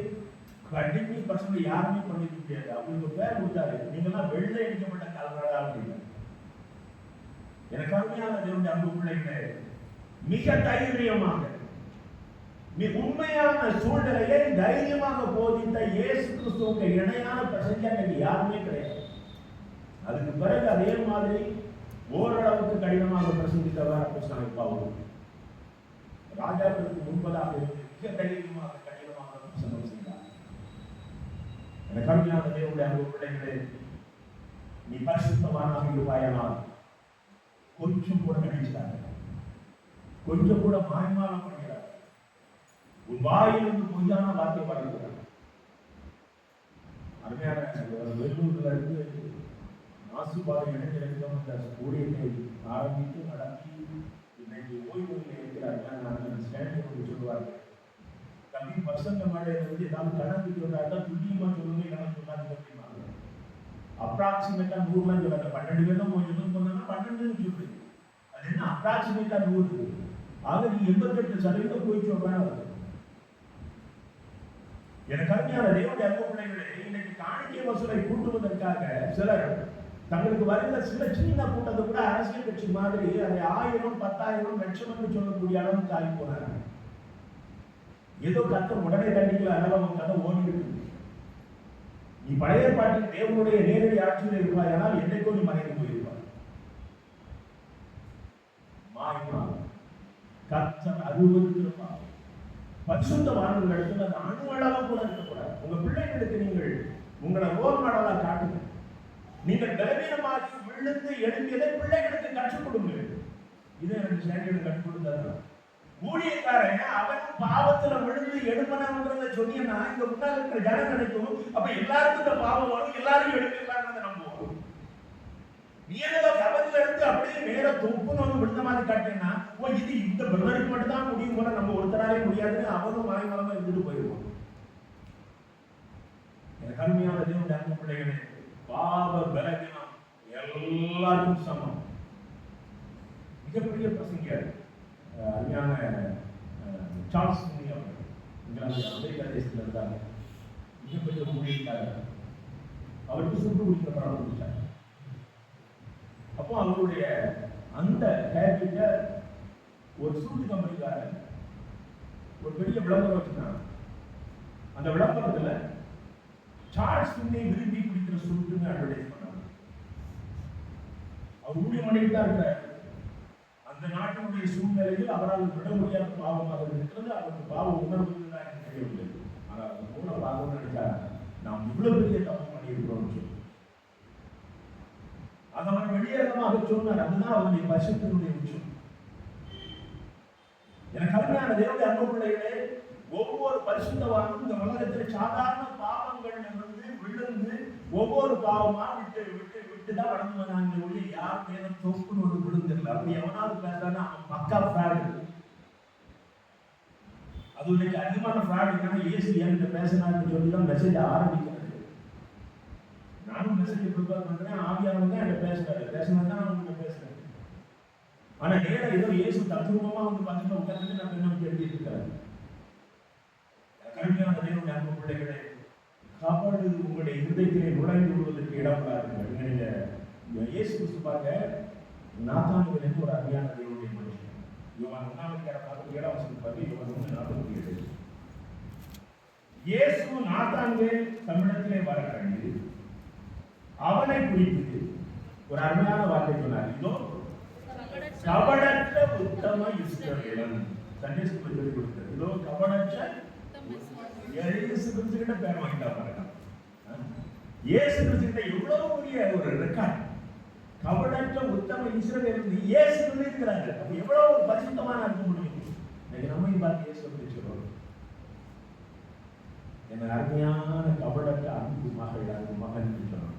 கண்டிப்பி பசங்க யாருமே பண்ணிக்க முடியாது. அவங்களுக்கு பேர் கொடுத்தாரு, நீங்கெல்லாம் வெள்ளை அடிக்கப்பட்ட கலராடா அப்படின்னு. எனக்கு அருமையான தேவனுடைய அன்பு பிள்ளைகளே, மிக தைரியமாக உண்மையான சூழ்நிலையை தைரியமாக போதித்த இயேசு கிறிஸ்துவுக்கு இணையான பிரசங்கங்கள் யாருமே கிடையாது. அதுக்கு பிறகு அதே மாதிரி ஓரளவுக்கு கடினமாக பிரசங்கித்தவர் அப்போஸ்தலன் பவுல். ராஜாக்களுக்கு முன்பதாக இருந்து மிக தைரியமாக கடினமாக பிரசங்கம் செய்தார். எனக்கு அருமையான தேவனுடைய அன்பு பிள்ளைகளே, நீ பரிசுத்தவானாக இருப்பாயானால் கொஞ்சம் கூட நடிச்சாங்க, கொஞ்சம் கூட மாய்மாலம் பண்ணுகிறார், உன் வாயிலிருந்து பொய்யான வார்த்தை வரக்கூடாது. அருமையான வெள்ளூர்ல இருந்து நாசுபாதை இணைந்திருக்கும் இந்த ஊழியத்தை ஆரம்பித்து நடத்தி இன்னைக்கு ஓய்வுகளில் இருக்கிறார்கள். நான் ஸ்டாண்டிங் சொல்லுவார்கள், கல்வி பசங்க மேடையில வந்து ஏதாவது கணக்கு சொன்னாங்க துல்லியமா சொல்லுங்க, இல்லைன்னா சொன்னாங்க அப்படின்னா அப்ராக்சிமேட்டா 100 சொல்லாங்க. 12 பேரும் கொஞ்சம் சொன்னா 12 சொல்றீங்க, அது என்ன அப்ராக்சிமேட்டா 100? ஆக நீ 88% போய் சொல்றாங்க. எனக்கு அருமையான தேவனுடைய அன்பு பிள்ளைகளே, இன்னைக்கு காணிக்கை வசூலை கூட்டுவதற்காக சிலர் தங்களுக்கு வருகிற சில சின்ன கூட்டத்தை கூட அரசியல் கட்சி மாதிரி அதை 1000, 10,000, லட்சம் என்று சொல்லக்கூடிய அளவுக்கு ஆகி போனாங்க. ஏதோ கத்தர் உடனே கண்டிக்கல, அளவு கதை ஓடி இருக்கு. நீ பழைய ஏற்பாட்டில் தேவனுடைய நேரடி ஆட்சியில் இருப்பாய், ஆனால் என்னைக்கோ நீ மறைந்து போயிருப்பாய். கத்தர் அருவருத்திருப்பார். பரிசுத்தவான்கள் இடத்துல அந்த அணுவளவு கூட இருக்கக்கூடாது. உங்க பிள்ளைகளுக்கு நீங்கள் உங்களை ரோல் மாடலா காட்டுங்க. நீங்கள் பலவீனமாகி விழுந்து எழுப்பியதை பிள்ளைகளுக்கு கற்றுக் கொடுங்க. இதை எனக்கு ஸ்டாண்டர்டு கற்றுக் கொடுத்தாரு. ஊழியக்காரன் அவனும் பாவத்துல விழுந்து எழுப்பணும்ன்றத சொன்னீங்கன்னா இங்க முன்னாள் இருக்கிற ஜனம் நினைக்கும், அப்ப எல்லாருக்கும் இந்த பாவம் வரும், எல்லாரும் எழுப்பிடலாம்ன்றத நம்புவோம். நீ ஏதோ கவர்ல இருந்து அப்படியே நேர தொப்புன்னு வந்து விழுந்த மாதிரி காட்டினா, ஓ இது இந்த பிரதருக்கு மட்டும் தான் முடியும் போல, நம்ம ஒருத்தராலே முடியாதுன்னு அவனும் மறைமலமா இருந்துட்டு போயிடுவோம். எனக்கு அருமையான தேவனுடைய அன்பு பிள்ளைகளே, பாவ பலவீனம் எல்லாருக்கும் சமம். மிகப்பெரிய பிரசங்கர் அருமையான சார்ல்ஸ் ஃபின்னி அவர்கள் இங்கிலாந்து அமெரிக்கா தேசத்தில் இருந்தாங்க. மிகப்பெரிய ஊழியக்காரர். அவருக்கு சுட்டு குடிக்கிற பழக்கம் கொடுத்தாங்க. அப்போ அவருடைய அந்த ஹேபிட்ட ஒரு சூட்டு கம்பெனிக்காரர் ஒரு பெரிய விளம்பரம் வச்சுருந்தாங்க. அந்த விளம்பரத்துல சார்ல்ஸ் ஃபின்னி விரும்பி குடிக்கிற சுட்டுன்னு அட்வர்டைஸ் பண்ணாங்க. அவர் ஊழியம் பண்ணிட்டு தான் இருக்கிறார். அந்த நாட்டினுடைய சூழ்நிலையில் அவரால் விட முடியாத பாவமாக இருக்கிறது. அவருக்கு பாவம் உணர்வு தான் எனக்கு தெரியவில்லை. ஆனால் அந்த மூல பாவம் நினைச்சா நாம் இவ்வளவு பெரிய தப்பு பண்ணியிருக்கிறோம் சொல்லி அதை அவர் வெளியேறமாக சொன்னார். அதுதான் அவருடைய பரிசுத்தினுடைய உச்சம். எனக்கு அருமையான தேவனுடைய அன்பு பிள்ளைகளே, ஒவ்வொரு பரிசுத்தவானும் இந்த உலகத்தில் சாதாரண பாவங்கள் விழுந்து ஒவ்வொரு பாவமா விட்டு விட்டு விட்டுதான் வளர்ந்து வந்தாங்க ஒழிய யார் மேல தொப்புன்னு ஒரு விழுந்தில்லை. அப்படி எவனாவது பேசுறான்னா அவன் பக்கா ஃப்ராடு. அது இன்னைக்கு அதிகமான ஃப்ராட் என்னன்னா ஏசு என்கிட்ட பேசினான்னு சொல்லிதான் மெசேஜ் ஆரம்பிக்கிறது. நானும் மெசேஜ் ப்ரிப்பேர் பண்றேன், ஆவியானவங்க தான் என்கிட்ட பேசினா நான் உங்கள்கிட்ட பேசுறேன். ஆனா நேரம் ஏதோ இயேசு தத்துவமா வந்து பக்கத்துல உட்கார்ந்து நம்ம என்ன எழுதிட்டு இருக்கிறேன். கருமையான தேவனுடைய அன்பு பிள்ளைகளே, கபடு உங்களுடைய இருதயத்திலே நுழைந்து விடுவதற்கு இடம் விடாதுங்கள். நீங்க இயேசு கிறிஸ்து பாருங்க, நாத்தானுவேல் என்று ஒரு அருமையான தேவனுடைய மனுஷன். யோவான் 1:47 யோவான் 1:47. இயேசு நாத்தானுவேல் தம்மிடத்திலே வர கண்டு அவனை குறித்து ஒரு அருமையான வார்த்தை சொன்னார். இதோ கபடற்ற உத்தம இஸ்ரவேலன். சண்டே ஸ்கூல் சொல்லி கொடுத்தது. இதோ கபடற்ற இயேசு கிறிஸ்துவிட்ட பேர் வாங்கிட்டா பாருங்க. இயேசு கிறிஸ்துவிட்ட எவ்வளவு பெரிய ஒரு ரெக்கார்ட். கபடற்ற உத்தம இஸ்ரவேலன் இயேசு இருக்கிறாங்க. எவ்வளவு பரிசுத்தமான இருக்க முடியும். இன்னைக்கு நம்ம பார்த்து இயேசு சொல்றோம், என்ன அருமையான கபடற்ற அன்பு மகள் அன்பு மகன் சொல்றோம்.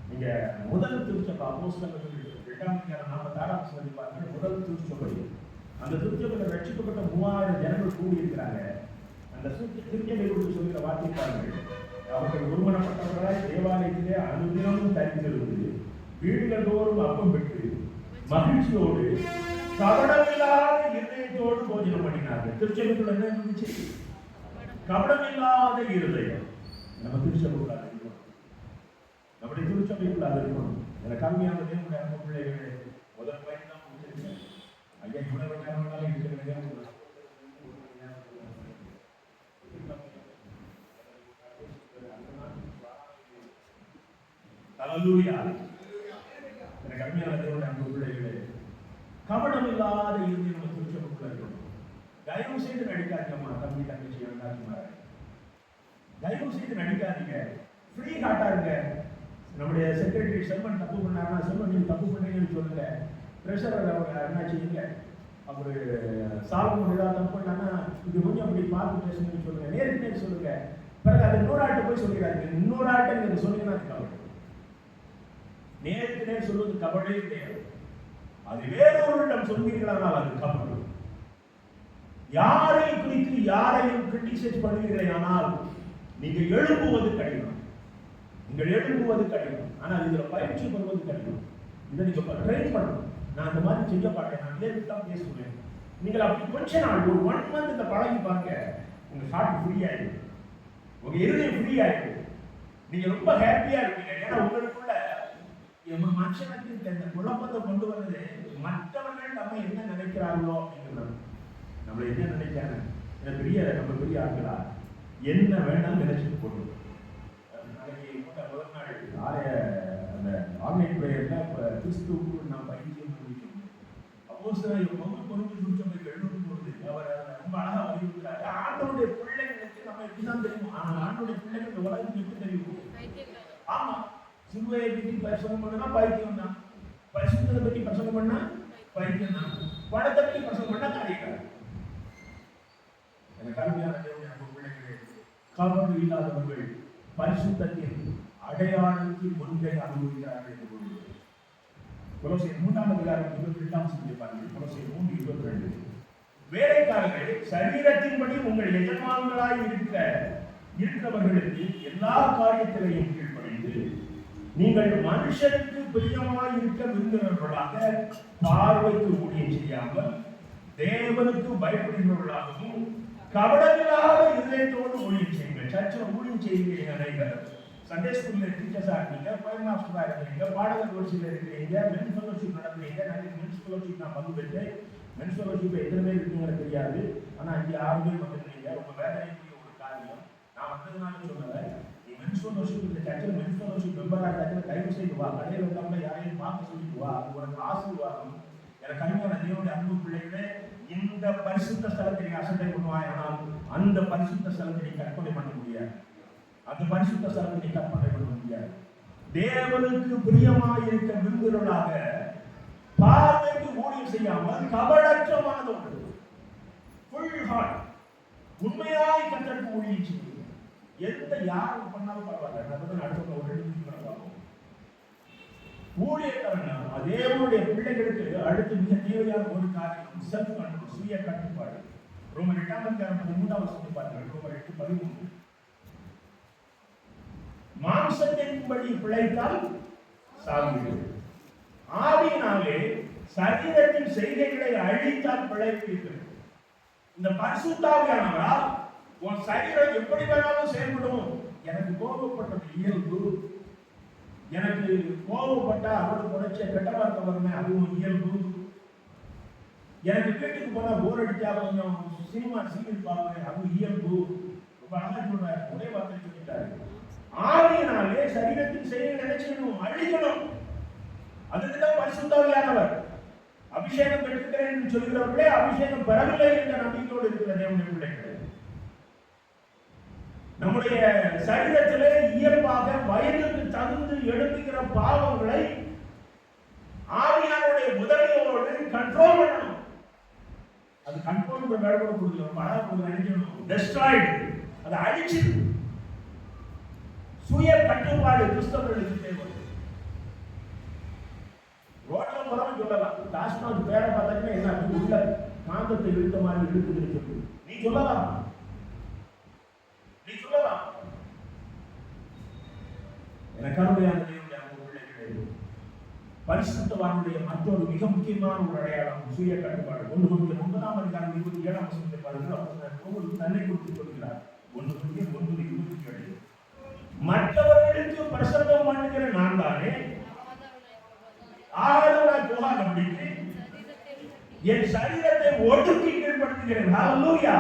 நீங்க முதல் திருச்சபை அப்போஸ்தலர்கள் 2:46 பாருங்க. முதல் திருச்சபை, அந்த திருச்சபையில் ரட்சிக்கப்பட்ட 3000 ஜனங்கள் கூடி இருக்கிறாங்க. அந்த திருச்சபை குறித்து சொல்கிற வார்த்தை பாருங்கள். அவர்கள் ஒருமனப்பட்டவர்களாய் தேவாலயத்திலே அனுதினமும் தரித்திருந்து வீடுகள் தோறும் அப்பம் பெற்று மகிழ்ச்சியோடு கபடமில்லாத இருதயத்தோடு போஜனம் பண்ணினார்கள். திருச்சபைக்குள்ள என்ன இருந்துச்சு? கபடமில்லாத இருதயம். நம்ம திருச்சபைக்குள்ள இருக்கணும். நம்முடைய திருச்சபைக்குள்ள இருக்கணும். எனக்கு கம்மியான தேவனுடைய அன்பு பிள்ளைகளே, முதல் பையன் தான் முடிச்சிருக்கேன். ஐயா இவ்வளவு நேரம் வேணாலும் இருக்கிறேன். எனக்கு அருமையான தேவனுடைய அன்பு பிள்ளைகளே, கபடம் இல்லாத இறுதி நம்ம திருச்சபைக்குள்ள இருக்கணும். தயவு செய்து நடிக்காதீங்கம்மா, தம்பி தங்கச்சி வேண்டாம், தயவு செய்து நடிக்காதீங்க. ஃப்ரீ ஹார்ட்டா இருங்க. நம்முடைய செக்ரட்டரி செல்வன் தப்பு பண்ணாருன்னா, செல்வன் நீங்க தப்பு பண்ணீங்கன்னு சொல்லுங்க. ட்ரெஷரர் அவர் என்ன செய்யுங்க, அவரு சாலமோன் ஏதாவது தப்பு பண்ணாங்கன்னா இது கொஞ்சம் அப்படி பார்த்து பேசுங்கன்னு சொல்லுங்க. நேருக்கு நேர் சொல்லுங்க. பிறகு அது இன்னொரு ஆட்டை போய் சொல்லிடாதீங்க. இன்னொரு ஆட்டை நீங்க சொன்னீங்கன்னா அது கபடு. நேருக்கு நேர் சொல்வது கபடே கிடையாது. அது வேறொருடம் சொல்வீர்களானால் அது கபடு. யாரை குறித்து யாரையும் கிரிட்டிசைஸ் பண்ணுவீர்களே ஆனால் நீங்கள் எழுப்புவது கடினம். நீங்கள் எழுப்புவது கடினம். ஆனால் இதுல பயிற்சி பெறுவது கடினம். இதை நீங்க ட்ரெயின் பண்ணணும். நான் அந்த மாதிரி செய்ய மாட்டேன், நான் இதே தான் பேசுவேன். நீங்கள் அப்படி கொஞ்ச நாள், ஒரு 1 month இந்த பழகி பாருங்க, உங்க ஹார்ட் ஃப்ரீ ஆயிடும், உங்க இருதயம் ஃப்ரீ ஆயிடும். நீங்க ரொம்ப ஹாப்பியா இருப்பீங்க. ஏன்னா உங்களுக்குள்ள மனுஷனுக்கு இந்த குழப்பத்தை கொண்டு வந்தது மற்றவர்கள் நம்ம என்ன நினைக்கிறார்களோ அப்படிங்கிறது. நம்மள என்ன நினைக்கிறாங்க, நம்ம பெரிய ஆட்களா, என்ன வேண்டாம் நினைச்சிட்டு போடுவோம். நாளைக்கு முதல் நாள் அந்த ஆன்லைன் பிரேயர்ல கிறிஸ்துவுக்கு நான் பயிற்சியம் பண்ணிக்கணும். அப்போஸ்தலர் பவுல் திருச்சபைக்கு எழுந்து போது அவர் ரொம்ப அழகா வலியுறுத்துறாரு. ஆண்டவருடைய பிள்ளைகளுக்கு நம்ம எப்படிதான் தெரியும், ஆண்டவருடைய பிள்ளைகளுக்கு உலகத்துக்கு எப்படி தெரியும்? ஆமா, சிலுவையை பற்றி பிரசங்கம் பண்ணா பைத்தியம் தான், பரிசுத்தத்தை பற்றி பிரசங்கம் பண்ணா பைத்தியம் தான், பணத்தை பற்றி பிரசங்கம் பண்ணா காரியக்காரர். எனக்கு அருமையான தேவனுடைய அன்பு பிள்ளைகளே, கபடு இல்லாதவர்கள் பரிசுத்தத்தின் அடையாளத்தின் ஒன்றை அனுபவிக்கிறார்கள் என்று கூறுகிறது. கொலோசியர் 3:28 பாருங்கள். கொலோசியர் 3:22. வேலைக்காரர்கள் சரீரத்தின்படி உங்கள் எஜமான்களாய் இருக்கிறவர்களுக்கு எல்லா காரியத்திலையும் கீழ்ப்படிந்து நீங்கள் மனுஷருக்கு பிரியமாய் இருக்க விரும்புகிறவர்களாக பார்வைக்கு ஊழியம் செய்யாமல் தேவனுக்கு பயப்படுகிறவர்களாகவும் கபடமில்லாத இதயத்தோடு ஊழியம் செய்யுங்கள். சர்ச்சில் ஊழியம் செய்யுங்க. நிறைய சண்டே ஸ்கூல்ல டீச்சர்ஸா இருக்கீங்க, ஃபைன் மாஸ்டரா இருக்கீங்க, பாடகர் கோர்ஸில் இருக்கிறீங்க, மென்ஸ் ஃபெலோஷிப் நடத்துறீங்க. நிறைய மென்ஸ் ஃபெலோஷிப் நான் பங்கு பெற்றேன். மென்ஸ் ஃபெலோஷிப் எத்தனை பேர் இருக்கீங்கன்னு தெரியாது, ஆனா இங்கே 6 பேர் வந்துருக்கீங்க. ரொம்ப வேதனைக்குரிய ஒரு காரியம். நான் வந்ததுனால சொல்லலை, நீ மென்ஸ் ஃபெலோஷிப் இந்த சர்ச்சில் மென்ஸ் ஃபெலோஷிப் மெம்பரா இருந்தாலும் தயவு செய்து வா. கடையில் வந்தாமல் யாரையும் பார்க்க சொல்லிட்டு வா. அது உனக்கு ஆசீர்வாதம். எனக்கு அருமையான தேவனுடைய அன்பு பிள்ளைகளே, இந்த பரிசுத்த ஸ்தலத்தை நீங்க அசட்டை பண்ணுவாய், ஆனால் அந்த பரிசுத்த ஸ்தலத்தை நீ கற்பனை பண்ண முடியாது. அந்த பரிசுத்த ஸ்தலத்தை நீ கற்பனை பண்ண முடியாது. தேவனுக்கு பிரியமாய் இருக்க விரும்புகிறவர்களாக பார்வைக்கு ஊழியம் செய்யாமல் கபடற்றமானது ஒன்று, ஃபுல் ஹார்ட் உண்மையாய் கர்த்தருக்கு ஊழியம் செய்யும். எந்த யாரும் பண்ணாலும் பரவாயில்ல. நான் அடுத்த ஒரு 2 நிமிஷம் பார்ப்போம். ஊழியக்காரன் தேவனுடைய பிள்ளைகளுக்கு அடுத்து மிக தேவையான ஒரு காரியம் செல்ஃப் கண்ட்ரோல், சுய கட்டுப்பாடு. ரோமர் 8:13 பாருங்கள். ரோமர் 8:13. மாம்சத்தின்படி பிழைத்தால் சாவீர்கள், ஆவியினாலே சரீரத்தின் செய்கைகளை அழித்தால் பிழைப்பீர்கள். இந்த பரிசுத்த ஆவியானவரால் உன் சரீரம் எப்படி வேணாலும் செயல்படும், எனக்கு கோபப்பட்டது இயல்பு. எனக்கு கோபப்பட்டா அவரோட குறைச்ச கெட்ட வார்த்தை வருமே, அதுவும் இயல்பு. எனக்கு வீட்டுக்கு போனா போர் அடிச்சா கொஞ்சம் சினிமா சீரியல் பார்ப்பேன், அது இயல்பு. ரொம்ப அழகா சொல்றாரு, ஒரே வார்த்தை சொல்லிட்டாரு. ஆவியினாலே சரீரத்தின் செயலை நினைச்சிடணும், அழிக்கணும். அதுக்குதான் பரிசுத்தாவியானவர். அபிஷேகம் பெற்றிருக்கிறேன் என்று சொல்கிறவர்களே அபிஷேகம் பெறவில்லை என்ற நம்பிக்கையோடு இருக்கிற தேவனுடைய பிள்ளைகள். நம்முடைய சரீரத்திலே இயல்பாக வயதுக்கு தகுந்து எழுப்புகிற பாவங்களை ஆவியானுடைய உதவியோடு கண்ட்ரோல் பண்ணணும். அது கண்ட்ரோல் வேலை கொடுக்கல, படம் நினைக்கணும், டெஸ்ட்ராய்டு, அதை அழிச்சு. சுய கட்டுப்பாடு கிறிஸ்தவர்களுக்கு தேவை. ரோட்ல போறவன் சொல்லலாம், டாஸ்மாக் பேரை பார்த்தாச்சுன்னா என்ன உள்ள காந்தத்தை இழுத்த மாதிரி இழுக்குதுன்னு சொல்லி நீ சொல்லலாம். எனக்கான பரிசுத்தவானுடைய மற்றொரு மிக முக்கியமான ஒரு அடையாளம் சுய கட்டுப்பாடு. 1 Corinthians 9:27 பாருங்கள். தன்னை குறித்து சொல்கிறார். 1 Corinthians 9:27 மற்றவர்களுக்கு பிரசங்கம் பண்ணுகிற நான் தானே ஆகாதவனாய் போகாதபடிக்கு என் சரீரத்தை ஒடுக்கி கீழ்படுத்துகிறேன். ஹல்லேலூயா.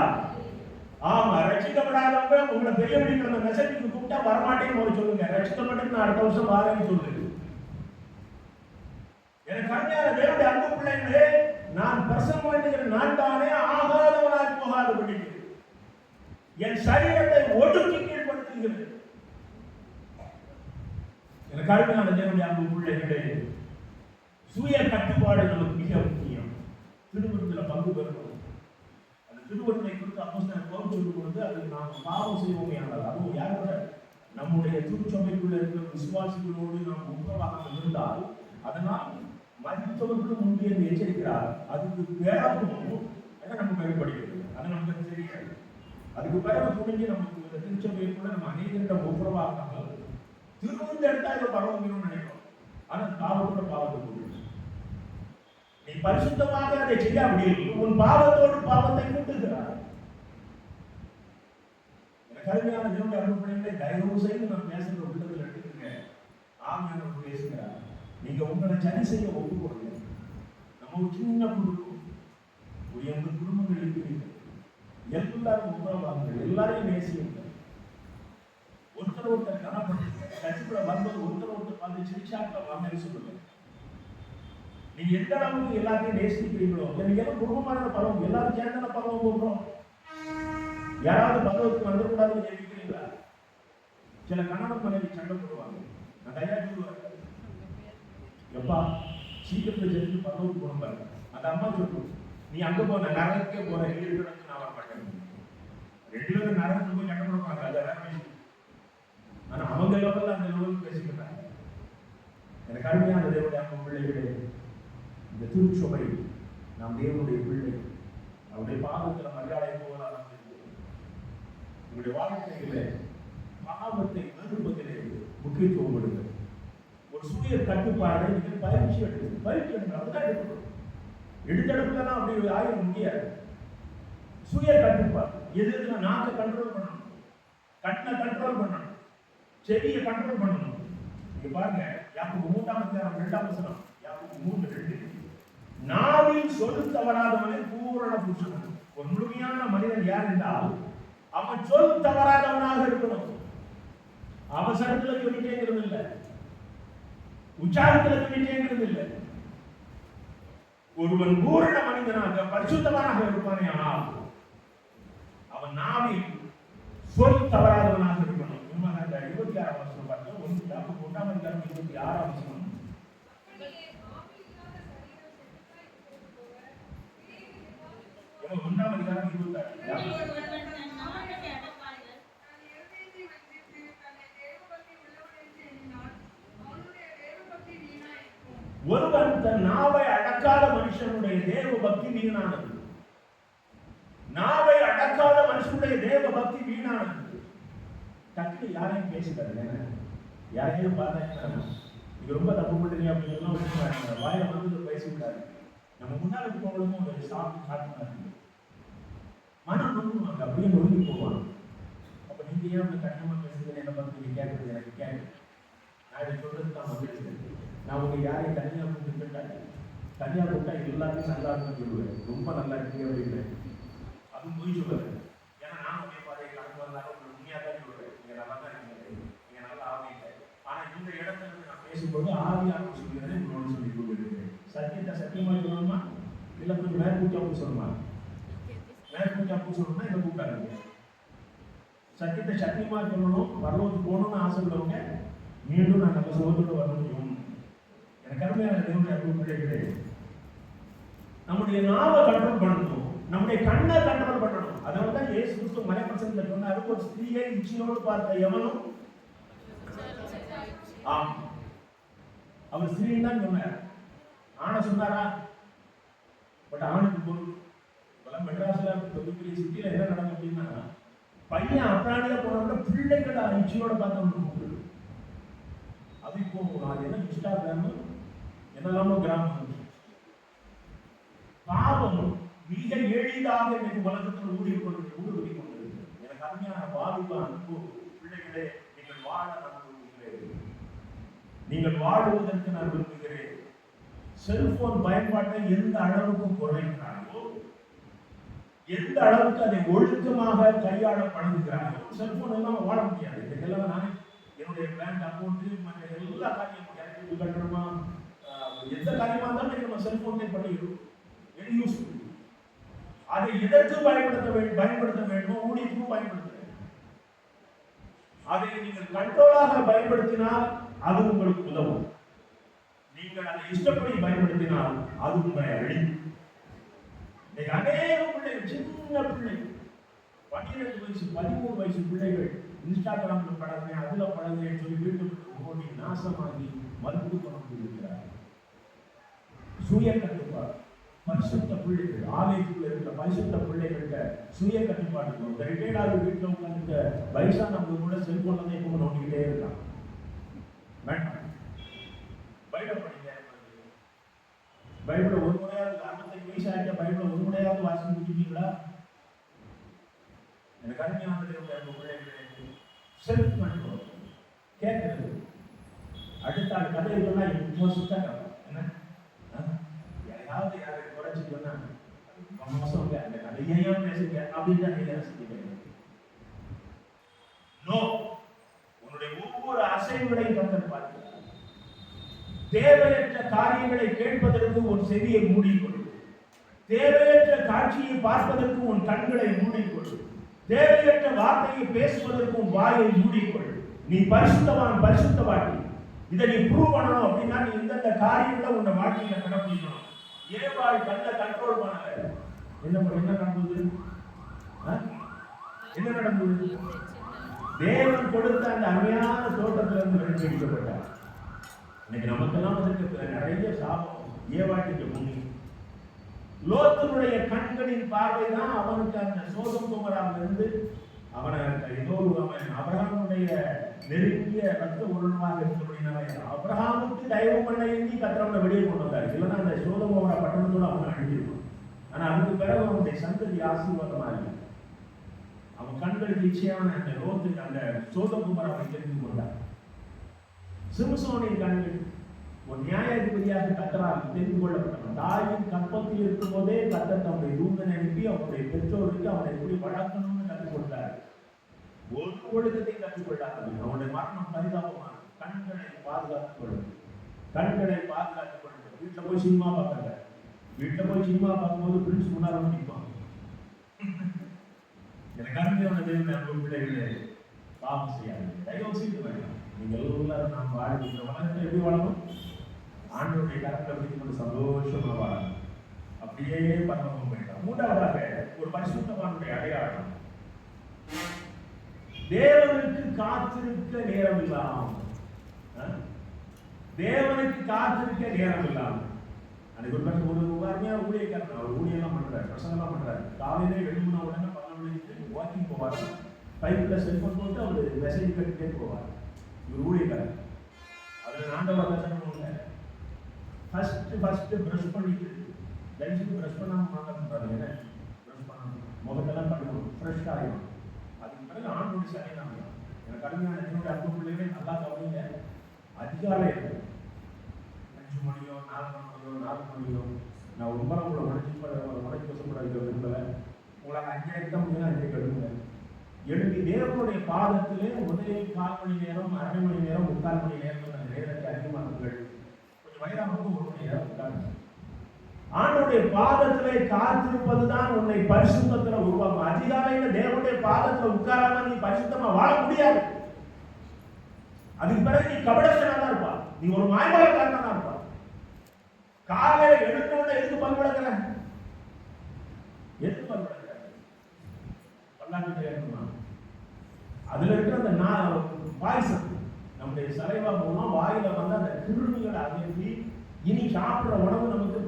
ஆமா, ரட்சிக்கப்படாதவங்க உங்களை பெரிய பெரிய மெசேஜுக்கு கூப்பிட்டா வரமாட்டேன்னு ஒரு சொல்லுங்க. ரட்சிக்கப்பட்டு நான் அடுத்த வருஷம் வாரேன்னு சொல்லுங்க. எனக்கு அருமையான தேவனுடைய அன்பு பிள்ளைகளே, நான் பிரசங்கம் பண்ணுகிற நான் தானே ஆகாதவனாய் போகாதபடிக்கு என் சரீரத்தை ஒடுக்கி கீழ்படுத்துகிறேன். எனக்கு அருமையான தேவனுடைய அன்பு பிள்ளைகளே, சுய கட்டுப்பாடு நமக்கு மிக முக்கியம். திருவிருந்தில் பங்கு பெறணும். அந்த திருவருளை குறித்து அப்போஸ்தலர் பவுல் சொல்லும் பொழுது அதுக்கு நாம் பாவம் செய்வோமே ஆனால் அதுவும் யாரோட நம்முடைய திருச்சபைக்குள்ள இருக்கிற விசுவாசிகளோடு நாம் உத்தரவாக இருந்தால் அதனால் மற்றவர்களும் முன்பே எச்சரிக்கிறார். அதுக்கு பிறகும் நமக்கு பயன்படுகிறது. அது நமக்கு தெரியாது. அதுக்கு பிறகு துணிஞ்சு நமக்கு இந்த திருச்சபைக்குள்ள நம்ம அநேகரிடம் உத்தரவாகாமல் திருவிருந்து எடுத்தா இதை பரவணும்னு நினைக்கிறோம். ஆனால் பாவத்தோட பாவத்தை கொடுக்கும். நீ பரிசுத்தமாக அதை செய்யாமல் உன் பாவத்தோடு பாவத்தை கூட்டுகிறார். கருமையான தேவனுடைய அனுப்படைகளை தயவு செய்து நான் பேசுகிற உள்ளத்தில் எடுத்துக்கங்க. ஆவியானவர் பேசுகிறார். நீங்க உங்களை சரி செய்ய ஒப்புக்கொள்ளுங்க. நம்ம ஒரு சின்ன குடும்பம், ஒரு 80 குடும்பங்கள் இருக்கிறீர்கள். எல்லாரும் உத்தரவாதங்கள், எல்லாரையும் நேசியுங்க. ஒருத்தர் கனப்படுத்துங்க. கட்சிக்குள்ள வந்தது ஒருத்தர் பார்த்து சிரிச்சாக்க வாங்கன்னு சொல்லுங்க. நீங்க எந்த அளவுக்கு எல்லாத்தையும் நேசிக்கிறீங்களோ, நீங்க எல்லாம் குடும்பமான பருவம், எல்லாரும் சேர்ந்தான பருவம் போடுறோம். யாராவது பருவத்துக்கு வந்துடக்கூடாதுன்னு நினைக்கிறீங்களா? சில கணவன் மனைவி சண்டை போடுவாங்க. நான் கையா சொல்லுவாங்க, எப்பா சீக்கிரத்தை செஞ்சு பருவத்துக்கு போன பாருங்க. அந்த அம்மா சொல்லுவோம், நீ அங்க போன நரகத்துக்கே போற, 7 பேருக்கு நான் வர மாட்டேன். 2 பேரும் நரகத்துக்கு போய் சண்டை போடுவாங்க. அதை வேற விஷயம். ஆனா அவங்க லெவலில் அந்த லெவலுக்கு பேசிக்கிறாங்க. எனக்கு அருமையான தேவனுடைய அம்மா பிள்ளைகளே, இந்த திருச்சபை நாம் தேவனுடைய பிள்ளை. அவருடைய பாவத்தில் மரியாதை போவதாக உங்களுடைய வாழ்க்கையிலே பாவத்தை வெறுப்பதிலே முக்கியத்துவம் கொடுங்க. ஒரு சுய கட்டுப்பாடை நீங்கள் பயிற்சி எடுங்க. அதுதான் எடுக்கணும். எடுத்தெடுப்புலாம் அப்படி ஆக முடியாது. சுய கட்டுப்பாடு எதுனா நாக்கை கண்ட்ரோல் பண்ணணும், கண்ணை கண்ட்ரோல் பண்ணணும், செவியை கண்ட்ரோல் பண்ணணும். நீங்க பாருங்க, யாக்கோபு 3:2 யாக்கோபு 3:2 நாவில் சொல் தவறாதவனே பூரண புருஷன். ஒரு முழுமையான மனிதன் யார் என்றால் அவன் சொல் தவறாதவனாக இருக்கணும். அவசரத்துல சொல்லிட்டேங்கிறது இல்லை, உச்சாரத்துல சொல்லிட்டேங்கிறது இல்லை. ஒருவன் பூரண மனிதனாக பரிசுத்தவனாக இருப்பானே ஆனால் அவன் நாவில் சொல் தவறாதவனாக இருக்கணும். 26 வருஷம் பார்த்து 1:26 வருஷம் ஒருவன் தன் நாவை அடக்காத மனுஷனுடைய தேவ பக்தி வீணானது. நாவை அடக்காத மனுஷனுடைய தேவ பக்தி வீணானது. டக்குனு யாரையும் பேசுறாரு, யாரையும் பார்த்தா இது ரொம்ப தப்பு பண்ணுறீங்க அப்படின்னு வாயில வந்து பேசிவிட்டாரு. நம்ம முன்னாடி போகணும் ஒரு சாப்பிட்டு காட்டுனாரு. மனம் நொங்குவாங்க, அப்படியே நொறுங்கி போவாங்க. அப்ப நீங்க ஏன் அந்த கடினமா பேசுறீங்க, என்ன நான் இதை சொல்றது தான் வந்திருக்கேன். நான் உங்க யாரையும் தனியாக கூப்பிட்டுட்டேன், தனியாக கூப்பிட்டா எல்லாத்தையும் நல்லா இருக்குன்னு சொல்லுவேன். ரொம்ப நல்லா இருக்கு அப்படின்னு அதுவும் போய் சொல்லுவேன். ஏன்னா நான் உடைய பாதையை கடந்து வந்தாலும் உங்களுக்கு உண்மையாக தான் சொல்லுவேன். நீங்க நல்லா தான் இருக்கீங்க, நீங்க நல்லா ஆவீங்க. ஆனா இந்த இடத்துல இருந்து நான் பேசும்போது ஆவியானவர் சொல்லுகிறேன் உங்களோட சொல்லி கொடுக்குறேன். சத்தியத்தை சத்தியமா சொல்லணுமா இல்லை கொஞ்சம் மேற்கூட்டியா பூசணுமா? மேற்கூட்டியா பூசணும்னா இதை கூப்பிடாதீங்க. சத்தியத்தை சத்தியமா சொல்லணும், பரலோகத்துக்கு போகணும்னு ஆசைப்படுறவங்க மீண்டும் நான் நம்ம சோதரோடு வர முடியும். எனக்கு அருமையான தேவனுடைய அருள் பிள்ளைகளே, நம்முடைய நாவை கண்ட்ரோல் பண்ணணும், நம்முடைய கண்ணை கண்ட்ரோல் பண்ணணும். அதனால தான் இயேசு கிறிஸ்து மலைப்பிரசங்கத்தில் சொன்னாரு, ஒரு ஸ்திரீயை இச்சையோடு பார்த்த எவனும் அவர் ஸ்திரீன்னு தான் சொன்னார். ஆணை சொன்னாரா? பட் ஆணுக்கு பொருள் இப்பெல்லாம் மெட்ராஸ்ல பெரிய சிட்டியில என்ன நடக்கும் அப்படின்னா, பையன் அப்ராணியா போனோட பிள்ளைகளை இச்சையோட பார்த்தவங்க. அது இப்போ அது என்ன இன்ஸ்டாகிராம் என்னெல்லாமோ கிராமம் பாவம் மிக எளிதாக எனக்கு உலகத்தில் ஊடுருவி கொண்டிருக்கு. எனக்கு அருமையான பாதிப்பு அன்பு பிள்ளைகளே, நீங்கள் வாழ நான் விரும்புகிறேன், நீங்கள் வாழுவதற்கு நான் விரும்புகிறேன். செல்போன் பயன்பாட்டை எந்த அளவுக்கு குறைக்கிறார்களோ, எந்த அளவுக்கு அதை ஒழுக்கமாக கையாள பழகுகிறார்களோ, செல்போன் எல்லாம் வாழ முடியாது. இதெல்லாம் நான் என்னுடைய பேங்க் அக்கௌண்ட் மற்ற எல்லா காரியமும் கட்டணுமா, எந்த காரியமா இருந்தாலும் நம்ம செல்போனை பண்ணிக்கிறோம். யூஸ் அதை எதற்கு பயன்படுத்த வேண்டும், ஊழியத்துக்கும் பயன்படுத்த வேண்டும். அதை நீங்கள் கண்ட்ரோலாக பயன்படுத்தினால் அது உங்களுக்கு உதவும். நீங்கள் அதை இஷ்டப்படி பயன்படுத்தினால் அது உங்களை அழியும். அநேக பிள்ளைகள், சின்ன பிள்ளைகள், 12 வயசு 13 வயசு பிள்ளைகள் இன்ஸ்டாகிராம்ல பழகுறேன், அதுல பழகுறேன் சொல்லி வீட்டுக்கு ஓடி நாசமாகி மறுபடி கொண்டு இருக்கிறார்கள். சுய கட்டுப்பாடு, பரிசுத்த பிள்ளைகள், ஆலயத்துக்குள்ள இருக்கிற பரிசுத்த பிள்ளைகள்கிட்ட சுய கட்டுப்பாடு. இந்த ரிட்டையர்டாக வீட்டில் உட்காந்துட்டு வயசானவங்க கூட செல்போன்ல தான் இப்போ நோண்டிக்கிட்டே இருக்கான். வேண்டாம், பைபிள் படிங்க. பைபிளை ஒரு முறையாவது 65 வயசு ஆகிட்ட பைபிளை ஒரு முறையாவது வாசி முடிப்பீங்களா? எனக்கு அருமையானது பிள்ளைகள் செல்ஃப் கண்ட்ரோல் கேட்கறது. அடுத்த கதையை சொன்னா இப்போ சுத்தா என்ன யாராவது யாரை குறைச்சி சொன்னா மோசம் அந்த கதையையும் பேசுங்க அப்படின்னு தான் நீங்க ரசிக்கிறீங்க. நோ, உன்னுடைய ஒவ்வொரு அசைவுகளையும் கத்தர் பார்க்கிறார். தேவையற்ற காரியங்களை கேட்பதற்கு உன் செவியை மூடிக்கொள். தேவையற்ற காட்சியை பார்ப்பதற்கு உன் கண்களை மூடிக்கொள். தேவையற்ற வார்த்தையை பேசுவதற்கு உன் வாயை மூடிக்கொள். நீ பரிசுத்தவான், பரிசுத்தவாட்டி. இதை நீ ப்ரூவ் பண்ணணும் அப்படின்னா நீ இந்தந்த காரியங்களை உன்னை வாழ்க்கையில கடைபிடிக்கணும். ஏவாள் கண்ணை கண்ட்ரோல் பண்ணல. என்ன நடந்தது? என்ன நடந்தது? தேவன் கொடுத்த அந்த அருமையான தோட்டத்துல இருந்து வெளியேற்றப்பட்டார். இன்னைக்கு நமக்கெல்லாம் வந்து நிறைய சாபம். ஏவாட்டுக்கு முன்னி லோத்தினுடைய கண்களின் பார்வை தான் அவனுக்கு அந்த சோதம் குமராவில் இருந்து அவனை ஏதோ அவன் அபிரகாமுடைய நெருங்கிய ரத்த உருவமாக இருக்கிறபடினால அபிரகாமுக்கு தயவு பண்ண எண்ணி கத்திரவனை வெளியே கொண்டு வந்தார். இல்லைன்னா அந்த சோதம் குமரா பட்டணத்தோடு அவனை அழிஞ்சிருக்கும். ஆனா அதுக்கு பிறகு அவனுடைய சந்ததி ஆசீர்வாதமா இல்லை. அவன் கண்களுக்கு நிச்சயமான அந்த லோத்து அந்த சோதம் குமராவை தெரிந்து கொண்டார். சிம்சோனின் கண்கள் ஒரு நியாயாதிபதியாக கத்தரால் தெரிந்து கொள்ளப்பட்டவன். தாயின் கற்பத்தில் இருக்கும் போதே கத்தர் தன்னுடைய தூதனை அனுப்பி அவனுடைய பெற்றோருக்கு அவனை எப்படி வளர்க்கணும்னு கற்றுக் கொடுத்தார். ஒரு ஒழுக்கத்தையும் கற்றுக்கொள்ளாது. அவனுடைய மரணம் பரிதாபமான கண்களை பாதுகாத்துக் கொள்ளும். கண்களை பாதுகாத்துக் கொள்ளும். வீட்டுல போய் சினிமா பார்க்கல. வீட்டுல போய் சினிமா பார்க்கும்போது பிரின்ஸ் முன்னால நிற்பான். எனக்கு அருமையான தேவனை அன்பு பிள்ளைகளே, பாவம் செய்யாது. தயவு செய்து வேண்டாம். நீங்கள் எல்லாரும் நாம் வாழ்கின்ற வளர்ந்து எப்படி வாழணும்? ஆண்டவருடைய கரத்தை பிடித்து கொண்டு சந்தோஷமா வாழணும். அப்படியே பரவவும் வேண்டாம். மூன்றாவதாக ஒரு பரிசுத்தவானுடைய அடையாளம், தேவனுக்கு காத்திருக்க நேரம் இல்லாமல். தேவனுக்கு காத்திருக்க நேரம் இல்லாமல். அன்னைக்கு ஒரு அருமையான ஊழியக்காரன், அவர் ஊழியெல்லாம் பண்றாரு, பிரசங்கெல்லாம் பண்றாரு. காலையிலே எழுப்பின உடனே 12 மணிக்கு வாக்கிங் போவார். பைப்பில் செல்போன் போட்டு அவர் மெசேஜ் கட்டிட்டே போவார். இவர் ஊழியக்காரர். அதில் ஆண்டவர் வசனம் இல்லை. ஃபர்ஸ்ட் ப்ரஷ் பண்ணிட்டு தயவுசெய்து ப்ரஷ் பண்ணாமல் மாட்டாங்க. என்ன ப்ரஷ் பண்ணணும், முகத்தெல்லாம் பண்ணுவோம், ஃப்ரெஷ் ஆகிடும். அதுக்கு பிறகு ஆண்டோட சரி தான். எனக்கு கடுமையான என்னோட அன்பு பிள்ளைகளே நல்லா கவனிங்க. அதிகாலை 5 மணியோ 4 மணியோ 4 மணியோ, நான் ஒரு முறை உங்களை உடச்சி வசப்பட வைக்க விரும்பல. உங்களால் 5 தான் முடியும், 5 கெடுங்க. எழுதி தேவனுடைய பாதத்திலே முதலில் 4 மணி நேரம், அரை மணி நேரம், 3/4 மணி நேரம் அந்த நேரத்தை அதிகமாக்குங்கள். கொஞ்சம் வயதானவங்க 1 மணி நேரம் உட்காருங்க. ஆண்டவருடைய பாதத்திலே காத்திருப்பதுதான் உன்னை பரிசுத்தத்துல உருவாக்கும். அதிகாலையில தேவனுடைய பாதத்துல உட்காராம நீ பரிசுத்தமா வாழ முடியாது. அதுக்கு பிறகு நீ கபடசனா தான் இருப்பா, நீ ஒரு மாய்மாலக்காரனா தான் இருப்பா. காலையில எழுந்தோட எதுக்கு பல் விளக்குற? எதுக்கு பல் விளக்குற? பல்லாண்டு இருக்கணுமா? அதுல இருக்கிற அந்த பாய்சன் நம்முடைய சலைவா மூலம் வாயில வந்து அந்த கிருமிகளை அகற்றி இனி சாப்பிடுற உணவு நமக்கு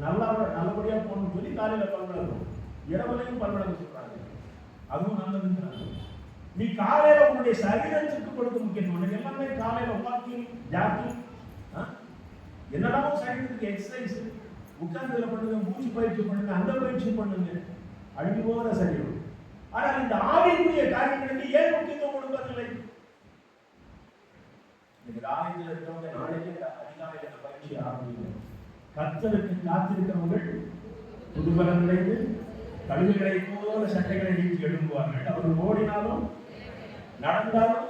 நல்லபடியா போகணும்னு சொல்லி காலையில பல் விளக்கணும். இரவுலையும் பல் விளக்க சொல்றாங்க, அதுவும் நல்லதுங்கிறாங்க. நீ காலையில உன்னுடைய சரீரத்துக்கு கொடுக்க முக்கியம். எல்லாமே காலையில வாக்கிங், ஜாக்கிங், என்னெல்லாம் சரீரத்துக்கு எக்ஸசைஸ், உட்கார்ந்துல பண்ணுங்க, மூச்சு பயிற்சி பண்ணுங்க, அந்த பயிற்சி பண்ணுங்க, அழிவு போகிற சரீரம். ஆனால் இந்த ஆவிக்குரிய காரியங்களுக்கு ஏன் முக்கியத்துவம் கொடுப்பதில்லை? இன்னைக்கு ஆலயத்தில் இருக்கிறவங்க நாளைக்கு அதிகாலையில் இந்த பயிற்சி ஆரம்பிக்கும். கர்த்தருக்கு காத்திருக்கிறவர்கள் புதுபலம் அடைந்து கழுகுகளை போல சட்டைகளை நீக்கி எழும்புவார்கள். அவர்கள் ஓடினாலும் நடந்தாலும்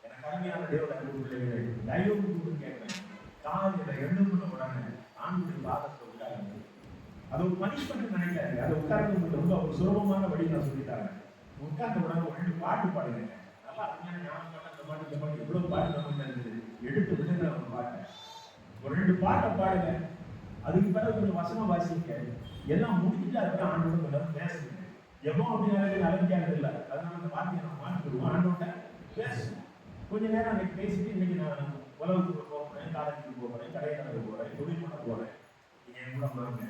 எனக்கு அருமையான தேவ பிள்ளைகளை தயவு கூட்டு கேட்கிறேன். காலையில எழுந்துள்ள உடனே ஆண்டுடைய பாதத்தை உட்காருங்க. அது ஒரு பனிஷ்மெண்ட் நினைக்காது. அதை உட்கார்ந்து ரொம்ப ஒரு சுலபமான வழி நான் சொல்லிட்டாங்க. உட்கார்ந்த உடனே 2 பாட்டு பாடுங்க. நல்லா அருமையான ஞாபகம் பாட்டு, அந்த பாட்டு, இந்த பாட்டு, எவ்வளவு பாட்டு நமக்கு இருந்தது. எடுத்து விடுங்க ஒரு பாட்டை, ஒரு 2 பாட்டை பாடுங்க. அதுக்கு பிறகு கொஞ்சம் வசனம் வாசிக்க. எல்லாம் முடிச்சுட்டு அதுக்கு ஆண்டோட கொஞ்சம் பேசுங்க. எவ்வளோ அப்படின்னு அலம்பியாது இல்லை. அதனால அந்த வார்த்தையை நம்ம மாற்றிடுவோம். ஆண்டோட பேசுவோம். கொஞ்ச நேரம் அன்னைக்கு பேசிட்டு, இன்னைக்கு நான் உலகத்துக்கு போகிறேன், காலேஜுக்கு போகிறேன், கடையை போகிறேன், தொழில் பண்ண போகிறேன், நீங்கள் என் கூட வாங்க.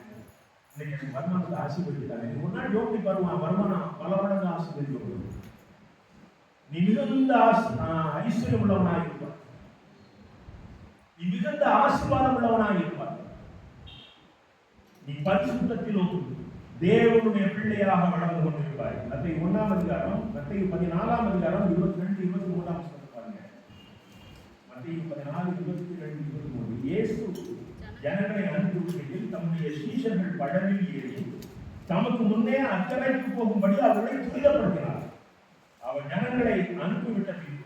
இன்னைக்கு எனக்கு வருமானத்தை ஆசீர்வதித்தாங்க. முன்னாடி யோகி வருமானம் பல மடங்கு ஆசீர்வதிக்க. நீ மிகுந்த ஐஸ்வர்யம் உள்ளவனாக இருப்பார். நீ மிகுந்த ஆசீர்வாதம் உள்ளவனாக இருப்பார். நீ பரிசுத்தத்தில் தேவனுடைய பிள்ளையாக வளர்ந்து கொண்டிருப்பாய். மத்தேயு 1ஆம் அதிகாரம், மத்தேயு 14ஆம் அதிகாரம் 22, 23 பாருங்க. மத்தேயு 14, 22, 23. இயேசு ஜனங்களை அனுப்புகையில் தம்முடைய சீஷர்கள் படகில் ஏறி தமக்கு முன்னே அக்கறைக்கு போகும்படி அவர்களை துரிதப்படுத்தினார். அவர் ஜனங்களை அனுப்பிவிட்ட பின்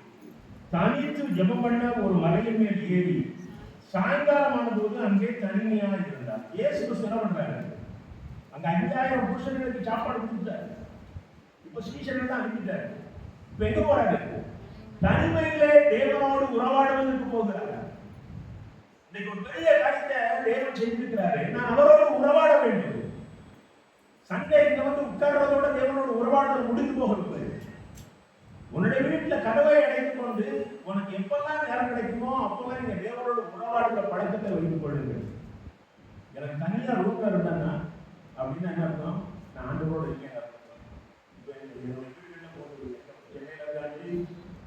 தனித்து ஜெபம் பண்ண ஒரு மலையின் மேல் ஏறி சாயங்காலமான போது அங்கே தனிமையாக இருந்தார். இயேசு என்ன பண்றாரு? அங்க 5000 புருஷர்களுக்கு சாப்பாடு கொடுத்தாரு. இப்ப சீஷர்கள் தான் அனுப்பிட்டாரு. இப்ப எங்க போறாரு? தனிமையிலே தேவனோடு உறவாடுவதற்கு போகிறார். இன்னைக்கு ஒரு பெரிய காரியத்தை தேவன் செய்திருக்கிறாரு. நான் அவரோடு உறவாட வேண்டும். சண்டே இங்க வந்து உட்கார்றதோட தேவனோடு உறவாடுதல் முடிந்து போகிறது. உன்னுடைய வீட்டுல கதவை அடைத்துக் கொண்டு உனக்கு எப்பெல்லாம் நேரம் கிடைக்குமோ அப்பெல்லாம் நீங்க தேவனோடு உறவாடுகிற பழக்கத்தை வைத்துக் கொள்ளுங்கள். எனக்கு தனியா ரூம்ல இருந்தான்னா அப்படின்னா என்ன அர்த்தம்? நான் ஆண்டவரோடு இருக்கேன்.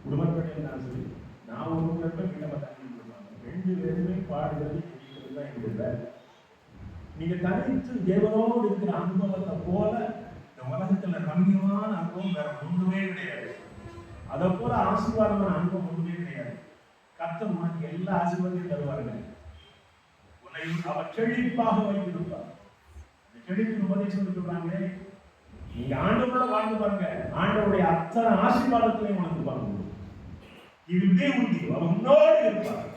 குடும்பப்பட்ட சொல்லி நான் ஒரு ரூம்ல இருப்பேன், வீட்டை தண்ணி கொடுப்பாங்க. 2 பேருமே பாடுறது தான் எங்களுக்கு. நீங்க தனித்து தேவனோடு இருக்கிற அனுபவத்தை போல இந்த உலகத்துல ரம்யமான அனுபவம் வேற ஒன்றுமே கிடையாது. அதை போல ஆசீர்வாதமான அனுபவம் ஒன்றுமே கிடையாது. கர்த்தர் உனக்கு எல்லா ஆசீர்வாதத்தையும் தருவார்கள். உன்னை அவர் செழிப்பாக வைத்திருப்பார். செழிப்பு உபதேசம் சொல்றாங்களே, நீங்க ஆண்டவரோட வாழ்ந்து பாருங்க, ஆண்டவருடைய அத்தனை ஆசீர்வாதத்திலையும் உனக்கு பாருங்க. இதுவே உண்டி அவர் உன்னோடு இருப்பார்.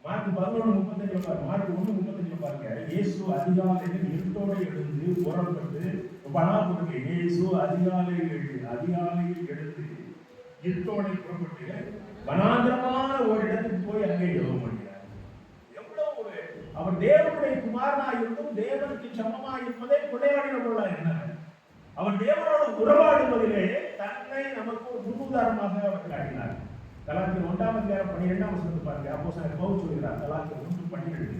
மார்க் 11:35 பாருங்க. மார்க் 1:35 பாருங்க. இயேசு அதிகாலையில் இருட்டோடு எழுந்து புறப்பட்டு பணாபுரத்துக்கு இயேசு அதிகாலையில் எழுந்து இருட்டோடு புறப்பட்டு வனாந்தரமான ஒரு இடத்துக்கு போய் அங்கே ஜெபம் பண்ணுகிறார். எவ்வளவு ஒரு அவர் தேவனுடைய குமாரனாக இருந்தும் தேவனுக்கு சமமாக இருப்பதை கொள்ளையாடினவர்களா இருந்தார். அவர் தேவனோடு உறவாடுவதிலே தன்னை நமக்கு ஒரு முன்னுதாரணமாக அவர் காட்டினார். கலாத்தியர் 1ஆம் அதிகாரம் 12ஆம் வசனத்தை பாருங்க. அப்போஸ்தலர் பவுல் சொல்கிறார், கலாத்தியர் 1:12,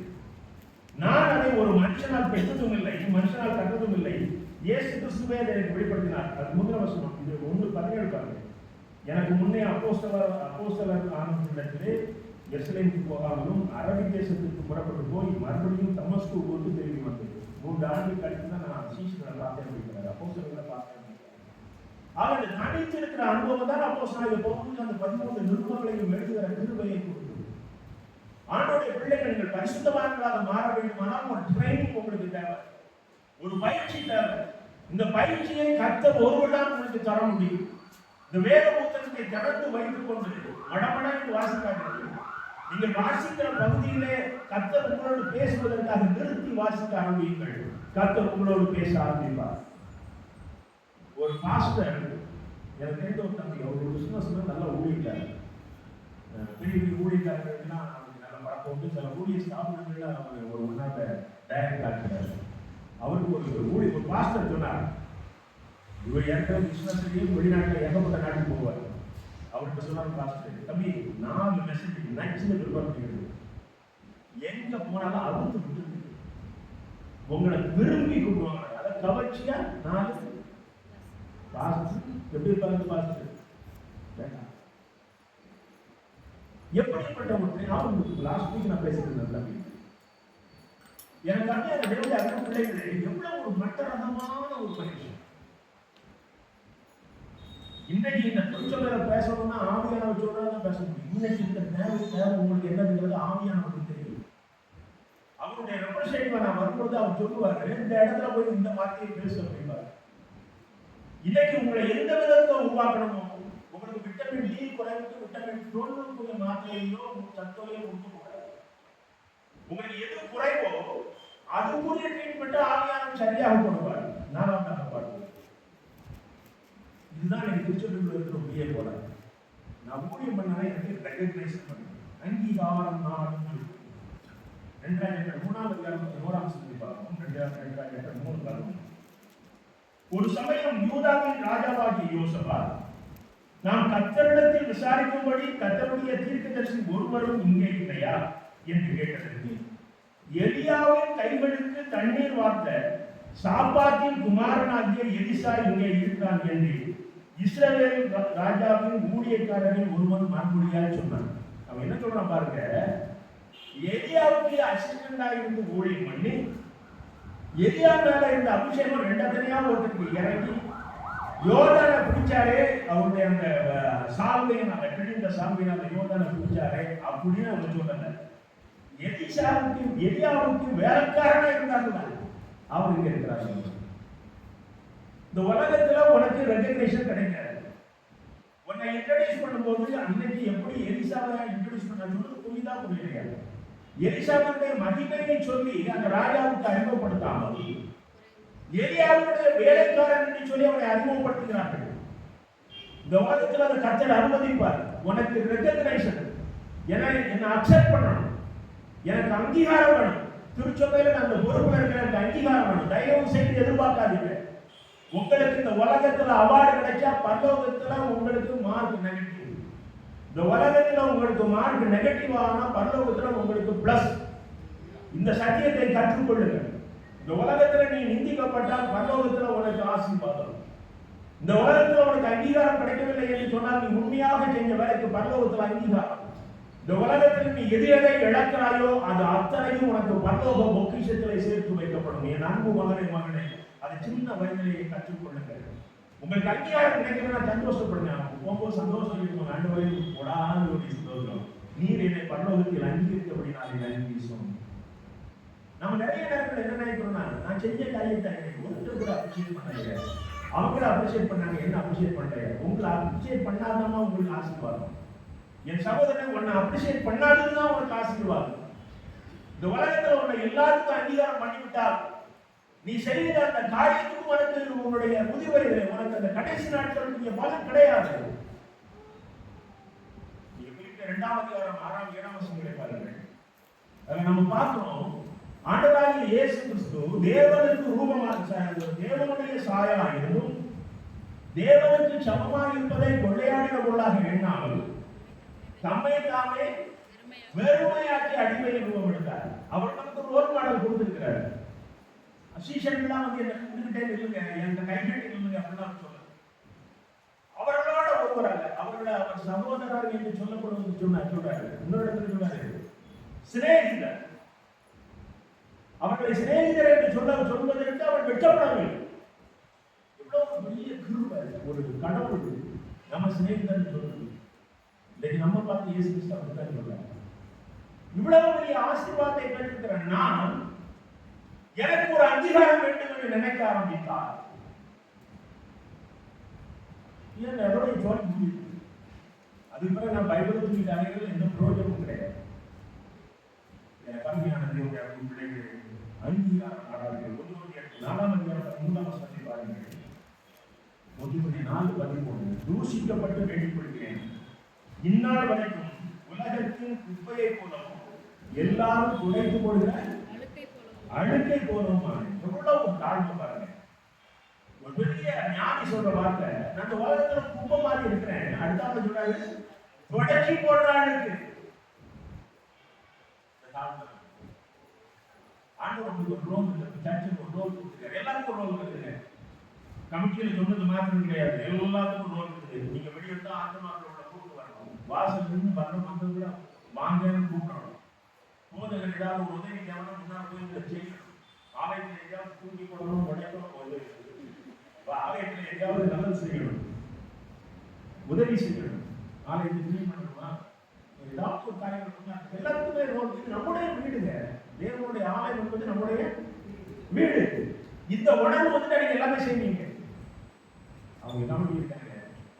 நான் அதை ஒரு மனுஷனால் பெற்றதும் இல்லை, மனுஷனால் கற்றதும் இல்லை, இயேசு கிறிஸ்துவே அதை எனக்கு வெளிப்படுத்தினார். அது முதல் வசனம். இது 1:17 பாருங்க. எனக்கு முன்னே அப்போஸ்தலர் ஆனவர்களிடத்திலே எருசலேமுக்கு போகாமலும் அரபி தேசத்திற்கு புறப்பட்டு போய் மறுபடியும் தமஸ்கு ஊருக்கு திரும்பி வந்தது. 3 ஆண்டுகள் கழித்து தான் நான் சீஷர்களை பார்த்தேன். அப்போஸ்தலர்களை பார்த்தேன். அவன் தனித்திருக்கிற அனுபவம் தான் அப்போஸ்தலனாகிய பவுலுக்கு அந்த 13 நிருபங்களையும் எழுதுகிற கிருபையை கொடுத்தது. ஆண்டவருடைய பிள்ளைகள் நீங்கள் பரிசுத்தவான்களாக மாற வேண்டுமானால் ஒரு ட்ரைனிங் உங்களுக்கு தேவை, ஒரு பயிற்சி தேவை. இந்த பயிற்சியை கர்த்தர் ஒருவர் தான் உங்களுக்கு தர முடியும். இந்த வேத புத்தகத்தை திறந்து வைத்துக் கொண்டு மடமட என்று வாசிக்காதீர்கள். நீங்கள் வாசிக்கிற பகுதியிலே கர்த்தர் உங்களோடு பேசுவதற்காக நிறுத்தி வாசிக்க ஆரம்பியுங்கள். கர்த்தர் உங்களோடு பேச ஆரம்பிப்பார். ஒரு பாஸ்டர் எனக்கு தெரிந்த ஒரு தம்பி, அவர் பிசினஸ்ல நல்ல ஊழியக்காரர், பெரிய பெரிய ஊழியக்காரர்கள்லாம் அவருக்கு நல்ல பழக்கம் உண்டு. சில ஊழிய ஸ்தாபனங்கள்ல அவர் ஒரு ஒன்னாக டைரக்டர் ஆகிறார். அவருக்கு ஒரு பாஸ்டர் சொன்னார், இவர் ஏற்கனவே பிசினஸ்லயும் வெளிநாட்டில் ஏகப்பட்ட நாட்டுக்கு போவார். அவர்கிட்ட சொன்னார் பாஸ்டர், தம்பி 4 மெசேஜ் நச்சுன்னு ப்ரிப்பேர் பண்ணிடுது, எங்க போனாலும் அறுத்து விட்டு உங்களை விரும்பி கூப்பிடுவாங்க. அதை கவர்ச்சியா 4 பாஸ்டர் எப்படி பார்த்து பாஸ்டர் எப்படிப்பட்ட ஒரு ஞாபகம். லாஸ்ட் வீக் நான் பேசிட்டு தம்பி, எனக்கு அந்த தேவனுடைய அன்பு பிள்ளைகளே எவ்வளவு ஒரு மட்டரகமான ஒரு பயிற்சி. இன்னைக்கு இந்த திருச்சபையில பேசணும்னா ஆவியானவர் சொல்றதான் பேச முடியும். இன்னைக்கு இந்த தேவை உங்களுக்கு என்னதுங்கிறது ஆவியானவருக்கு தெரியும். அவருடைய ரெப்ரசன்டேட்டிவ் நான் வரும்போது அவர் சொல்லுவாரு, இந்த இடத்துல போய் இந்த வார்த்தையை பேச அப்படின்பாரு. இன்னைக்கு உங்களை எந்த விதத்தை உருவாக்கணுமோ, உங்களுக்கு விட்டமின் டி குறைவுக்கு விட்டமின் 12 மாத்திரையோ சத்தோலையோ கொடுக்கக்கூடாது. உங்களுக்கு எது குறைவோ அதுக்குரிய ட்ரீட்மெண்ட் ஆவியானவர் சரியாக கொடுப்பார். 4ஆம் பாட்டு. இதுதான் எனக்கு திருச்சபையில் இருக்கிற பெரிய போல. நான் ஊழியம் பண்ணாலே எனக்கு ரெகக்னைஸ் பண்ணேன், அங்கீகாரம் நாடும். 2003ஆம் அதிகாரம் 1ஆம் சொல்லி பார்ப்போம். 2003 ஒரு சமயம் யூதாவின் ராஜாவாகிய யோசபாத், நாம் கர்த்தரிடத்தில் விசாரிக்கும்படி கர்த்தருடைய தீர்க்கதரிசி ஒருவரும் இங்கே இல்லையா என்று கேட்டதற்கு, எலியாவின் கைகளுக்கு தண்ணீர் வார்த்த சாப்பாத்தின் குமாரனாகிய எலிசா இங்கே இருக்கிறான் என்று இஸ்ரவேல் ராஜாவின் ஊழியக்காரரின் ஒருவன் மறுமொழியாய் சொன்னான். அவன் என்ன சொல்றான் பாருங்க, எலியாவுக்கு அசிஸ்டண்டா இருந்து ஊழியம் பண்ணி எலியா மேல இருந்த அபிஷேகம் 2 ஒருத்தருக்கு இறங்கி யோர்தானை பிடிச்சாரே, அவருடைய அந்த சால்வையை கிழிந்த சால்வையை யோர்தானை பிடிச்சாரே அப்படின்னு அவங்க சொன்னாங்க. எலியாவுக்கு வேலைக்காரனா இருந்தாங்க, அவர் இங்க இருக்கிறாங்க. இந்த உலகத்துல உனக்கு ரெகக்னேஷன் கிடைக்காது. உன்னை இன்ட்ரோடியூஸ் பண்ணும்போது அன்னைக்கு எப்படி எலிசாவை இன்ட்ரோடியூஸ் பண்ண புரியுதா புரியலையா? எலிசாவுடைய மகிமையை சொல்லி அந்த ராஜாவுக்கு அறிமுகப்படுத்தாமல் எலியாவுடைய வேலைக்காரன் என்று சொல்லி அவனை அறிமுகப்படுத்துகிறார்கள். இந்த உலகத்தில் அந்த கர்த்தர் அனுமதிப்பார். உனக்கு ரெகக்னேஷன், என்ன அக்செப்ட் பண்ணணும், எனக்கு அங்கீகாரம் வேணும். திருச்சபையில அந்த பொறுப்புல இருக்கிற எனக்கு அங்கீகாரம் வேணும். தயவு செய்து எதிர்பார்க்காதீங்க. உங்களுக்கு இந்த உலகத்துல அவார்டு கிடைச்சா பரலோகத்துல உங்களுக்கு மார்க் நெகட்டிவ். இந்த உலகத்துல உங்களுக்கு மார்க் நெகட்டிவ் ஆனா பரலோகத்துல உங்களுக்கு பிளஸ். இந்த சத்தியத்தை கற்றுக்கொள்ளுங்கள். இந்த உலகத்துல நீ நிந்திக்கப்பட்டால் பரலோகத்துல உனக்கு ஆசீர்வாதம். இந்த உலகத்துல உனக்கு அங்கீகாரம் கிடைக்கவில்லை என்று சொன்னால் நீ உண்மையாக செஞ்ச வேலைக்கு பரலோகத்துல அங்கீகாரம். இந்த உலகத்தில் நீ எது எதை இழக்கிறாயோ அது அத்தனையும் உனக்கு பரலோக பொக்கிஷத்திலே சேர்த்து வைக்கப்படும். என் அன்பு மகனே, அதை சின்ன வயதிலேயே கற்றுக்கொள்ளுங்கள். உங்களுக்கு அங்கீகாரம் கிடைக்கணும்னா சந்தோஷப்படுங்க. போகும்போது சந்தோஷம் இருக்கும். ஆண்டவரே போடாத ஒரு சந்தோஷம், நீர் என்னை பரலோகத்தில் அங்கீகரித்தபடி நான் நன்றி சொன்னோம். நம்ம நிறைய நேரத்தில் என்ன நினைக்கிறோம்னா, நான் செஞ்ச காரியத்தை ஒருத்தர் கூட அப்ரிஷியேட் பண்ணல, அவங்கள அப்ரிஷியேட் பண்ணாங்க, என்ன அப்ரிஷியேட் பண்றேன். உங்களை அப்ரிஷியேட் பண்ணாதான் உங்களுக்கு ஆசீர்வாதம். என் சகோதரன் உன்னை அப்ரிஷியேட் பண்ணாதுதான் உனக்கு ஆசீர்வாதம். இந்த உலகத்துல உன்னை எல்லாத்துக்கும் அங்கீகாரம் பண்ணிவிட்டால் நீ செய்த அந்த காரியத்துக்கு உனக்கு உன்னுடைய முதிர்வரை உனக்கு அந்த கடைசி நாட்களுக்கு பலன் கிடையாது. 2ஆம் அதிகாரம் 6ஆம் 7ஆம் வசனங்களை பாருங்கள். அதை நம்ம பார்க்கிறோம். ஆண்டவராகிய இயேசு கிறிஸ்து தேவனுக்கு ரூபமாக தேவனுடைய சாயலாயிருந்தும் தேவனுக்கு சமமாக இருப்பதை கொள்ளையாடின பொருளாக எண்ணாமல் தம்மை தாமே வெறுமையாக்கி அடிமையை ரூபம் எடுத்தார். அவர் நமக்கு ரோல் மாடல் கொடுத்திருக்கிறார். அசிஷன்லாம் வந்து என்ன கூப்பிட்டுக்கிட்டே இல்லைங்க, என் கைகட்டி இல்லைங்க அப்படிலாம் சொல்ல. அவர்களோட ஒருவராக அவர் சகோதரர் என்று சொல்லப்படுவது சொல்றாரு. இன்னொரு இடத்துல சொன்னாரு சிநேகிதர். அவர்களை சிநேகிதர் என்று சொல்வதற்கு அவர் வெட்கப்படவில்லை. இவ்வளவு பெரிய கிருபை, ஒரு கடவுள் நம்ம சிநேகிதன் சொல்றது. இன்னைக்கு நம்ம பார்த்து இயேசு கிறிஸ்து அப்படித்தான் சொல்றாங்க. இவ்வளவு பெரிய ஆசீர்வாதத்தை பெற்றிருக்கிற நான் எனக்கு ஒரு அங்கீகாரம் வேண்டும் என்று நினைக்க ஆரம்பித்தார். ஏன் அதோட ஜோடி முடியுது. அதுக்கு பிறகு நான் பைபிளை தூக்கிட்டு அனைவரும் எந்த பிரயோஜனமும் கிடையாது. எனக்கு அருமையான தேவனுடைய பிள்ளைகள் அங்கீகாரம் நாடார்கள் 1:4 பாருங்கள். 1:4 தூஷிக்கப்பட்டு வேண்டிப்படுகிறேன். இந்நாள் வரைக்கும் உலகத்தின் குப்பையை போலவும் எல்லாரும் துடைத்து போடுகிற அழுக்கை போலவும் எவ்வளவு தாழ்வு பாருங்க. ஒரு பெரிய ஞானி சொல்ற வார்த்தை, நான் இந்த உலகத்துல குப்பை மாதிரி இருக்கிறேன், அடுத்த சொல்றாரு துடைச்சி போடுற அழுக்கு. ஆண்டவர் உங்களுக்கு ஒரு ரோல் இருக்கு, சர்ச்சுக்கு ஒரு ரோல் கொடுத்துருக்காரு, எல்லாருக்கும் ஒரு ரோல் இருக்குது. கமிட்டியில சொன்னது மாத்திரம் கிடையாது, எல்லாத்துக்கும் ரோல் இருக்குது. நீங்க வெளியிட்டா ஆண்டவர்களோட கூட்டு வரணும், வாசல் இருந்து வரணும், வந்தவங்கள வாங்கன்னு கூப்பிடணும். போதகர் ஏதாவது ஒரு உதவி தேவைன்னா முன்னாடி போய் செய்யணும். ஆலயத்தில் எங்கேயாவது தூக்கி போடணும், உடையணும், ஆலயத்தில் எங்கேயாவது நல்லது செய்யணும், உதவி செய்யணும், ஆலயத்தை கிளீன் பண்ணணுமா, ஏதாவது ஒரு காரியங்கள் எல்லாத்துக்குமே ரோல். இது நம்முடைய வீடுங்க, தேவனுடைய ஆலயம் என்பது நம்முடைய வீடு. இந்த உணர்வு வந்து நீங்க எல்லாமே செய்வீங்க. அவங்க எல்லாமே இருக்காங்க,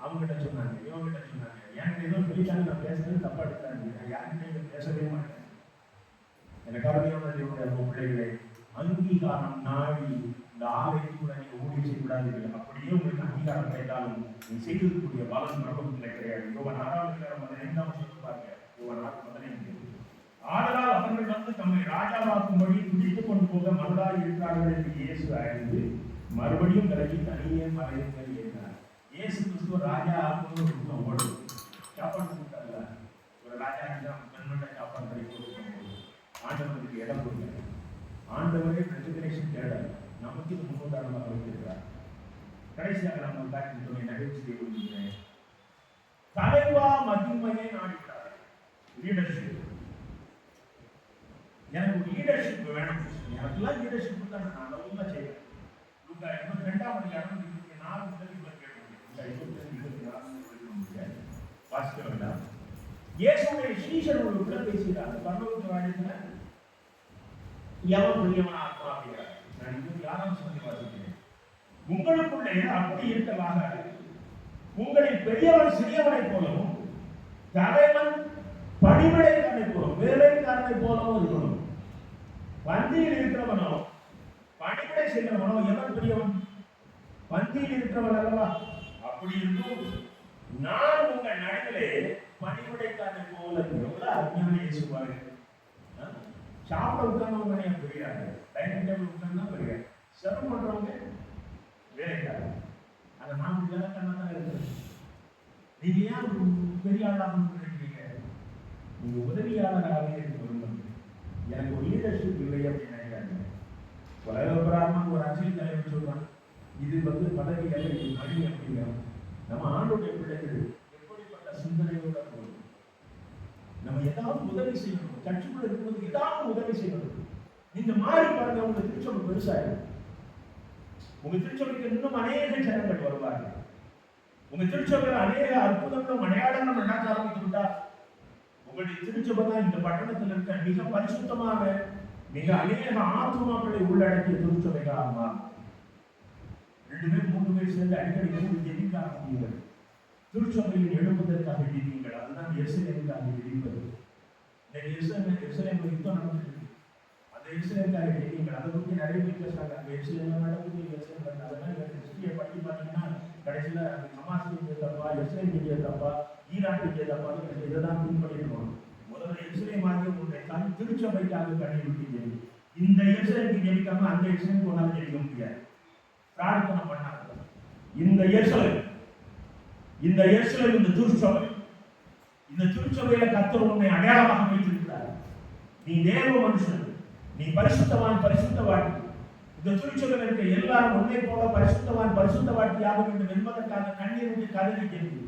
அவங்ககிட்ட சொன்னாங்க, இவங்ககிட்ட சொன்னாங்க, எனக்கு ஏதோ சொல்லிட்டாங்க, நான் பேசுறது தப்பா எடுக்கிறாங்க, நான் யாருக்கிட்ட பேசவே மாட்டேன். எனக்கு அவர்களுடைய பிள்ளைகளை அங்கீகாரம் நாடி இந்த ஆலயத்துக்குள்ள நீங்க ஊழியம் செய்யக்கூடாதீர்கள். அப்படியே உங்களுக்கு அங்கீகாரம் கிடைத்தாலும் நீ செய்திருக்கக்கூடிய பலன் பிரபலத்தில் கிடையாது. யோவான் 6:15 பாருங்க. யோவான் 6:15 ஆதலால் அவர்கள் வந்து தம்மை ராஜாவாக்கும்படி துடித்துக் கொண்டு போக மனதாய் இருக்கிறார்கள் என்று இயேசு அறிந்து மறுபடியும் விலகி தனியே மறையுங்கள் என்றார். இயேசு கிறிஸ்துவ ராஜா ஆக்கணும்னு ரொம்ப ஓடும். சாப்பாடு கொடுத்தாங்க, ஒரு ராஜா பெண்மண்ட சாப்பாடு கிடைக்கும். ஆண்டவருக்கு இடம் கொடுங்க. ஆண்டவரே ரெஜிஸ்ட்ரேஷன் தேடல் நமக்கு இது முன்னுதாரணமாக வைத்திருக்கிறார். கடைசியாக நம்ம காட்சி நகைச்சுவை கொடுக்கிறேன். தலைவா மகிமையை நாடுகிறார். லீடர்ஷிப், எனக்கு ஒரு லீடர்ஷிப் வேணும். எனக்குலாம் லீடர்ஷிப் தான் நான் நல்லா செய்வேன். 22:24 வாசிக்க வேண்டாம். இயேசுடைய சீஷர் ஒரு உள்ள பேசுகிறார். பரலோக ராஜ்யத்துல எவன் பெரியவனா இருப்பான் அப்படிங்கிறார். நான் 26 வாசிக்கிறேன். உங்களுக்குள்ளே அப்படி இருக்கலாக உங்களில் பெரியவன் சிறியவனை போலவும் தலைவன் பணிவிடைக்காரனை போலவும் வேலைக்காரனை போலவும் இருக்கணும். பந்தியில் இருக்கிறவனோ பணிவிடை செய்கிறவனோ எவன் பெரியவன்? பந்தியில் இருக்கிறவன் அல்லவா? அப்படி இருக்கும் நான் உங்கள் நடுவிலே பணிவிடைக்காரனை போல. எவ்வளவு அருமையான இயேசுவாரு. சாப்பிட உட்கார்ந்தவங்க என் பெரியாரு, டைனிங் டேபிள் உட்கார்ந்தா பெரியாரு, சர்வ் பண்றவங்க வேலைக்காரன். அதை நான் வேலைக்காரனா தான் இருக்கிறேன். நீங்க ஏன் பெரிய ஆளாக நினைக்கிறீங்க? நீங்க உதவியாளராகவே இருக்க விரும்புங்க. எனக்கு ஒரு லீடர்ஷிப் இல்லை அப்படின்னு நினைக்கிறாங்க. உலகப்பிரகாரமாக ஒரு அரசியல் தலைவர் சொல்றான், இது பதவி அல்ல, இது பணி அப்படிங்கிறோம். நம்ம ஆண்டோடைய பிள்ளைகள் எப்படிப்பட்ட சிந்தனையோட போகும். நம்ம ஏதாவது உதவி செய்யணும். சர்ச்சுக்குள்ள இருக்கும்போது ஏதாவது உதவி செய்யணும். நீங்க மாறி பாருங்க, உங்க திருச்சபை பெருசாயிடும். உங்க திருச்சபைக்கு இன்னும் அநேக ஜனங்கள் வருவார்கள். உங்க திருச்சபையில் அநேக அற்புதங்களும் அடையாளங்களும் நடக்க ஆரம்பித்து விட்டார். உங்களுடைய திருச்சபை தான் இந்த பட்டணத்தில் இருக்க மிக பரிசுத்தமான மிக அநேக ஆத்மாக்களை உள்ளடக்கிய திருச்சபைகளாக மாறும். 2 பேர் 3 பேர் சேர்ந்து அடிக்கடி வந்து ஜெபிக்க ஆரம்பிங்கள். திருச்சபையில் எழுப்புவதற்காக ஜெபிங்கள். அதுதான் எருசலேமுக்காக ஜெபிப்பது. எருசலேம் யுத்தம் நடந்துட்டு அந்த எருசலேமுக்காக ஜெபிங்கள். அதை பற்றி நிறைய பேர் பேசுறாங்க. அந்த எருசலேம் நடக்குது, எருசலேம் நடக்குது. அதெல்லாம் ஹிஸ்டரியை பற்றி பார்த்தீங்கன்னா கடைசியில் ஹமாஸ் செஞ்ச தப்பா, எருசலேம் செஞ்ச தப்பா, ஈரான் செஞ்ச தப்பான்னு இதை தான் பின்பற்றிருக்கணும். முதல்ல எருசலேம் மாதிரி உங்களுடைய தன் திருச்சபைக்காக கண்ணி விட்டு இந்த எருசலேமுக்கு ஜெபிக்காம அந்த எருசலேம் கொண்டாந்து ஜெபிக்க முடியாது. பிரார்த்தனை பண்ணாங்க. இந்த எருசலேம் இந்த திருச்சபை, இந்த திருச்சபையில கர்த்தர் உன்னை அடையாளமாக வைத்திருக்கிறார். நீ தேவ மனுஷன், நீ பரிசுத்தவான், பரிசுத்தவாட்டி. இந்த திருச்சபையில் இருக்க எல்லாரும் உன்னை போல பரிசுத்தவான், பரிசுத்தவாட்டியாக வேண்டும் என்பதற்காக கண்ணீர் விட்டு கதறி கேள்வி.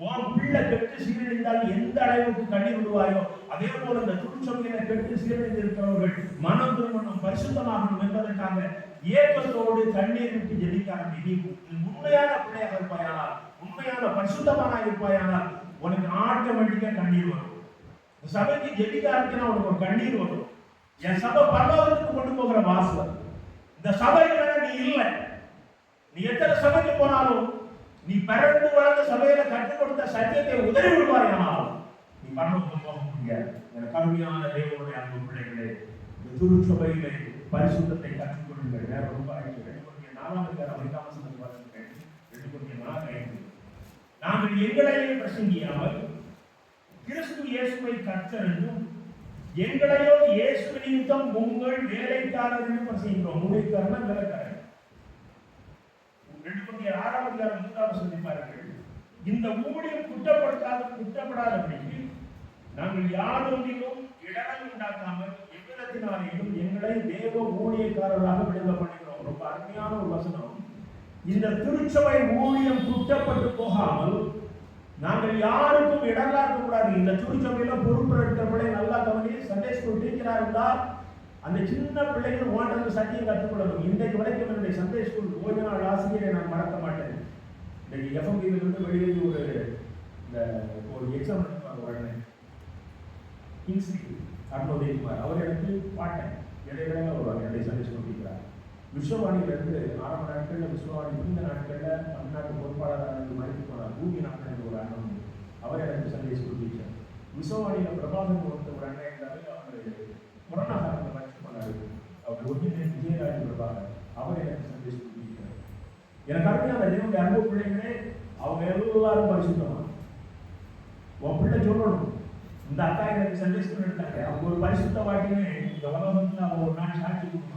உன் பிள்ளை கெட்டு சீரழிந்தால் எந்த அளவுக்கு கண்ணீர் விடுவாயோ அதே போல இந்த திருச்சபையில கெட்டு சீரழிந்து இருக்கிறவர்கள் மனம் திரும்பணும், பரிசுத்தமாகணும் என்பதற்காக ஏக்கத்தோடு கண்ணீர் விட்டு ஜெபிக்க ஆரம்பி. உண்மையான பிள்ளையாக இருப்பாயானால், உண்மையான பரிசுத்தமானாக இருப்பாயானால் உனக்கு ஆட்டோமேட்டிக்கா கண்ணீர் வரும். இந்த சபைக்கு ஜெபிக்க ஆரம்பிச்சா உனக்கு ஒரு கண்ணீர் வரும். என் சபை பரலோகத்துக்கு கொண்டு போகிற வாசல். இந்த சபையில நீ இல்லை, நீ எத்தனை சபைக்கு போனாலும், நீ பிறந்து வளர்ந்த சபையில கற்றுக் கொடுத்த சத்தியத்தை உதறி விடுவாயானால் நீ பரலோகத்துக்கு போக முடியாது. எனக்கு கருமையான தேவனுடைய அன்பு பிள்ளைகளே, இந்த திருச்சபையிலே பரிசுத்தத்தை கற்றுக்கொள்ளுங்கள். நேரம் ரொம்ப ஆயிடுச்சு. 2 நாங்கள் எங்களையே பிரசங்கியாமல் கிறிஸ்து இயேசுவை கர்த்தர் என்றும் எங்களையோ இயேசு நிமித்தம் உங்கள் வேலைக்காரர் என்று பிரசங்கிக்கிறோம். ஊழியக்காரன் வேலைக்காரன். 2 பாருங்கள். இந்த ஊழியம் குற்றப்படாதபடிக்கு நாங்கள் யாரொன்றிலும் இடரை உண்டாக்காமல் எவ்விதத்தினாலேயும் எங்களை தேவ ஊழியக்காரர்களாக விடுதலை பண்ணுகிறோம். ரொம்ப அருமையான ஒரு வசனம். இந்த திருச்சபை ஊழியம் குற்றப்பட்டு போகாமல் நாங்கள் யாருக்கும் இடர்லாக்க கூடாது. இந்த திருச்சபையில பொறுப்பேற்கிறவர்களே நல்லா கவனி. சண்டே ஸ்கூல் டீச்சரா இருந்தால் அந்த சின்ன பிள்ளைகள் ஓட்டது சத்தியம் கற்றுக்கொள்ளணும். இன்றைக்கு வரைக்கும் என்னுடைய சண்டே ஸ்கூல் ஓய்வு நாள் ஆசிரியரை நான் மறக்க மாட்டேன். இன்னைக்கு எஃப்எம்பியில இருந்து வெளியேறி ஒரு எக்ஸாம் நடத்துவாங்க உடனே கிங்ஸ்லி அருணோதயகுமார் அவர் எனக்கு பாட்டேன் இடையில வருவாங்க. என்னுடைய சண்டே ஸ்கூல் டீச்சரா விஸ்வவாணியிலிருந்து ஆரம்ப நாட்களில் விஸ்வவாணி இந்த நாட்களில் தமிழ்நாட்டு பொறுப்பாளராக மறைத்து போனார். பூமி நாட்கள் ஒரு அண்ணன், அவர் எனக்கு சண்டே ஸ்கூல் டீச்சர். விஸ்வவாணியில் பிரபாகரன் ஒரு அண்ணன் இருந்தாரு. அவர் கொரோனா காலத்தில் மறைத்து போனார். அவர் ஒரிஜினல் விஜயராஜ் பிரபாகர், அவர் எனக்கு சண்டே ஸ்கூல் டீச்சர். எனக்கு அருமையான தேவனுடைய அன்பு பிள்ளைங்களே, அவங்க எல்லாரும் பரிசுத்தமா. உன் பிள்ளை சொல்லணும், இந்த அக்கா எனக்கு சண்டே ஸ்கூல் எடுத்தாங்க, அவங்க ஒரு பரிசுத்த வாட்டின்னு இந்த உலகத்தில் அவங்க ஒரு நாள் சாட்சி கொடுக்கணும்.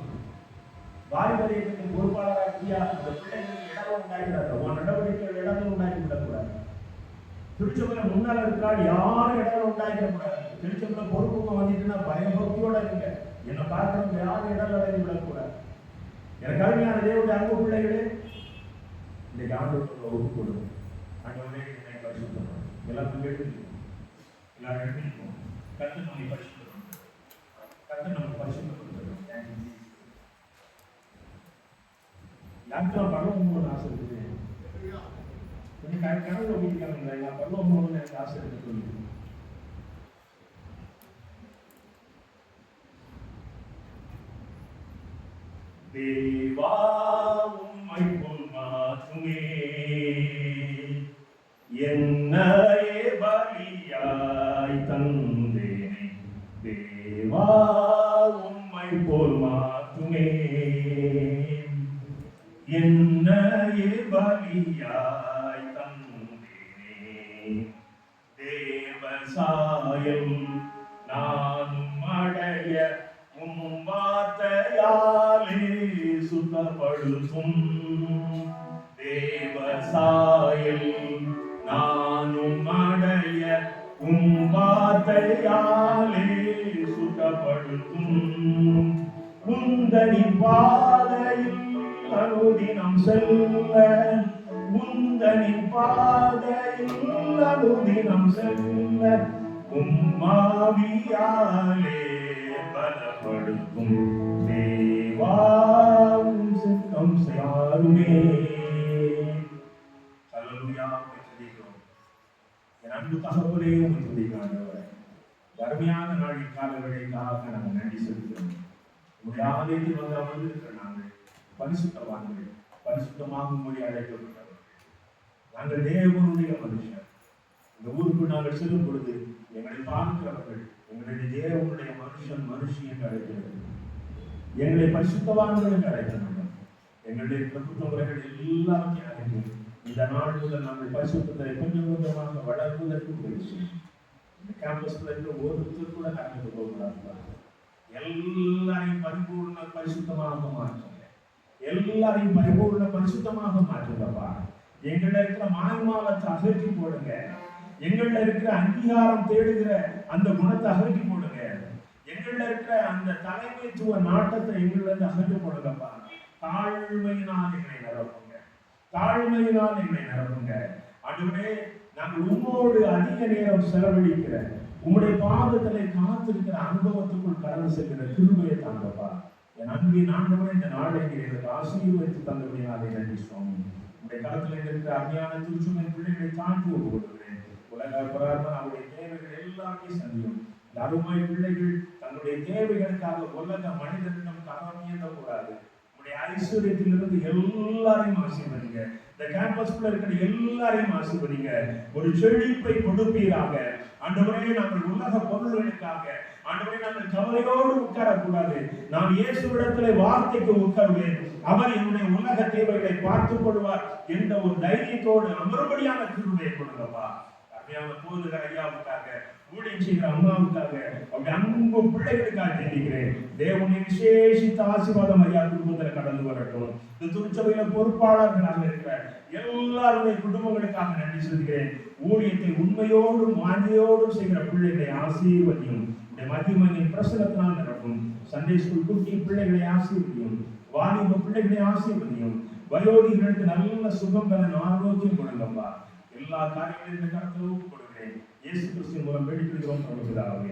வாரிபரியத்தின் பொறுப்பாளராகிய அந்த பிள்ளைகளுக்கு இடமும் உண்டாக்கிறார்கள். உன் நடவடிக்கைகள் இடமும் உண்டாக்கி விடக்கூடாது. திருச்சபையில முன்னால் இருக்கிறால் யாரும் இடம் உண்டாக்கிடக்கூடாது. திருச்சபையில பொறுப்புங்க வந்துட்டுன்னா பயபக்தியோட இருங்க. என்னை பார்க்கறவங்க யாரும் இடம் அடைந்து விடக்கூடாது. எனக்கு அருமையான தேவனுடைய அன்பு பிள்ளைகளே, இன்னைக்கு ஆண்டவருக்கு ஒப்பு கொடுங்க. ஆண்டவரே என்னை பரிசுத்தம் எல்லாத்தையும் எடுத்துக்கணும். எல்லாரும் எடுத்துக்கணும். கர்த்தர் நம்மை பரிசுத்தம், கர்த்தர் நம்ம பரிசுத்தப்படுத்தணும். யாருக்கெல்லாம் பரலோகம் போகணும்னு ஆசை இருக்குது? கொஞ்சம் கனவுல ஊழிக்காங்க. நான் பரலோகம் போகணும்னு எனக்கு ஆசை இருக்கு சொல்லி. தேவா உம்மை போல் மாற்றுமே என்னையே பலியாய் தந்தேனே. தேவா உம்மை போல் மாற்றுமே என்னையே பலியாய் தந்தேனே. தேவசாயம் நானும் அடைய உம் வார்த்தையாலே சுத்தப்படுத்தும். தேவசாயம் நானும் அடைய உம் வார்த்தையாலே சுத்தப்படுத்தும். உந்தனின் பாதையில் அனுதினம் செல்ல, உந்தனின் பாதையில் அனுதினம் செல்ல உம்மாவியாலே பலப்படுத்தும். தேவாவும் சித்தம் செய்யாருமே. அல்லேலூயா. என் அன்பு தகவலே உங்களை காண்பவரே, அருமையான நாளின் காலவரைக்காக நாங்கள் நன்றி செலுத்துகிறோம். உங்களுடைய ஆலயத்தில் வந்து அமர்ந்திருக்கிற நாங்கள் பரிசுத்தவான்கள், பரிசுத்தமாகும்படி அழைக்கப்பட்டவர். நாங்கள் தேவனுடைய மனுஷர். இந்த ஊருக்கு நாங்கள் செல்லும் பொழுது எங்களை பார்க்கிறவர்கள் எங்களுடைய தேவனுடைய மனுஷி என்று அழைக்கிறது. எங்களை பரிசுத்தவான்கள் என்று அழைக்கிறார்கள். எங்களுடைய பிரபுத்த முறைகள் எல்லாத்தையும் அழைத்து இந்த நாள் முதல் நாங்கள் பரிசுத்தத்தை கொஞ்சம் கொஞ்சமாக வளர்வதற்கு முயற்சி. இந்த கேம்பஸ்ல இருக்கிற ஒருத்தர் கூட கடந்து போகிறார்கள். எல்லாரையும் பரிபூர்ண பரிசுத்தமாக மாற்றுங்க. எல்லாரையும் பரிபூர்ண பரிசுத்தமாக மாற்றுங்கப்பா. எங்கள்ல இருக்கிற மாய்மாலத்தை அகற்றி போடுங்க. எங்கள்ல இருக்கிற அங்கீகாரம் தேடுகிற அந்த குணத்தை அகற்றி போடுங்க. எங்கள்ல இருக்கிற அந்த தலைமைத்துவ நாட்டத்தை எங்கள்ல இருந்து அகற்றி போடுங்கப்பா. தாழ்மையினால் எங்களை நிரப்புங்க. தாழ்மையினால் எங்களை நிரப்புங்க. ஆண்டவரே, நாங்கள் உம்மோடு அதிக நேரம் செலவழிக்கிற உம்முடைய பாதங்களை காத்திருக்கிற அனுபவத்துக்குள் கடந்து செல்கிற கிருபையை தாங்கப்பா. என் அன்பின் ஆண்டவரே, இந்த நாளை எனக்கு ஆசீர்வதித்து தந்தபடியாலே நன்றி சுவாமி. களத்தில் இருக்கிற அருமையான திருச்சுமை பிள்ளைகளை தாழ்த்தி ஒப்புக்கொள்கிறேன். உலக பிரகாரம் அவருடைய தேவைகள் எல்லாமே சந்தியும். இந்த அருமை பிள்ளைகள் தன்னுடைய தேவைகளுக்காக உலக மனிதனிடம் கடன் இயங்கக்கூடாது. உங்களுடைய ஐஸ்வர்யத்திலிருந்து எல்லாரையும் ஆசீர்வதிங்க. இந்த கேம்பஸ்குள்ள இருக்கிற எல்லாரையும் ஆசீர்வதிங்க. ஒரு செழிப்பை கொடுப்பீராக. ஆண்டவரே, நாங்கள் உலக பொருள்களுக்காக ஆண்டவரே நாங்கள் கவலையோடு உட்காரக்கூடாது. நான் இயேசுவிடத்திலே வார்த்தைக்கு உட்காருவேன், அவர் என்னுடைய உலக தேவைகளை பார்த்துக் கொள்வார் என்ற ஒரு தைரியத்தோடு அமர்படியான கிருபையை கொடுங்கப்பா. அருமையான போதுகிற ஐயாவுக்காக, ஊழியம் செய்கிற அம்மாவுக்காக, அவருடைய அன்பு பிள்ளைகளுக்காக தெரிவிக்கிறேன். தேவனுடைய விசேஷித்த ஆசீர்வாதம் ஐயா குடும்பத்தில் கடந்து வரட்டும். இந்த திருச்சபையில பொறுப்பாளர்களாக இருக்கிற எல்லாருடைய குடும்பங்களுக்காக நன்றி சொல்கிறேன். ஊழியத்தை உண்மையோடும் வாஞ்சியோடும் செய்கிற பிள்ளைகளை ஆசீர்வதியும். மகிமையின் பிரசனத்தினால் நடக்கும். சண்டே ஸ்கூல் குட்டி பிள்ளைகளை ஆசீர்வதியும். வாலிப பிள்ளைகளை ஆசீர்வதியும். வயோதிகளுக்கு நல்ல சுகம் பலன் ஆரோக்கியம் கொடுங்கப்பா. எல்லா காரியங்களையும் கருத்து கொடுக்கிறேன். இயேசு கிறிஸ்துவின் மூலம் வேண்டிக் கொள்கிறோம்.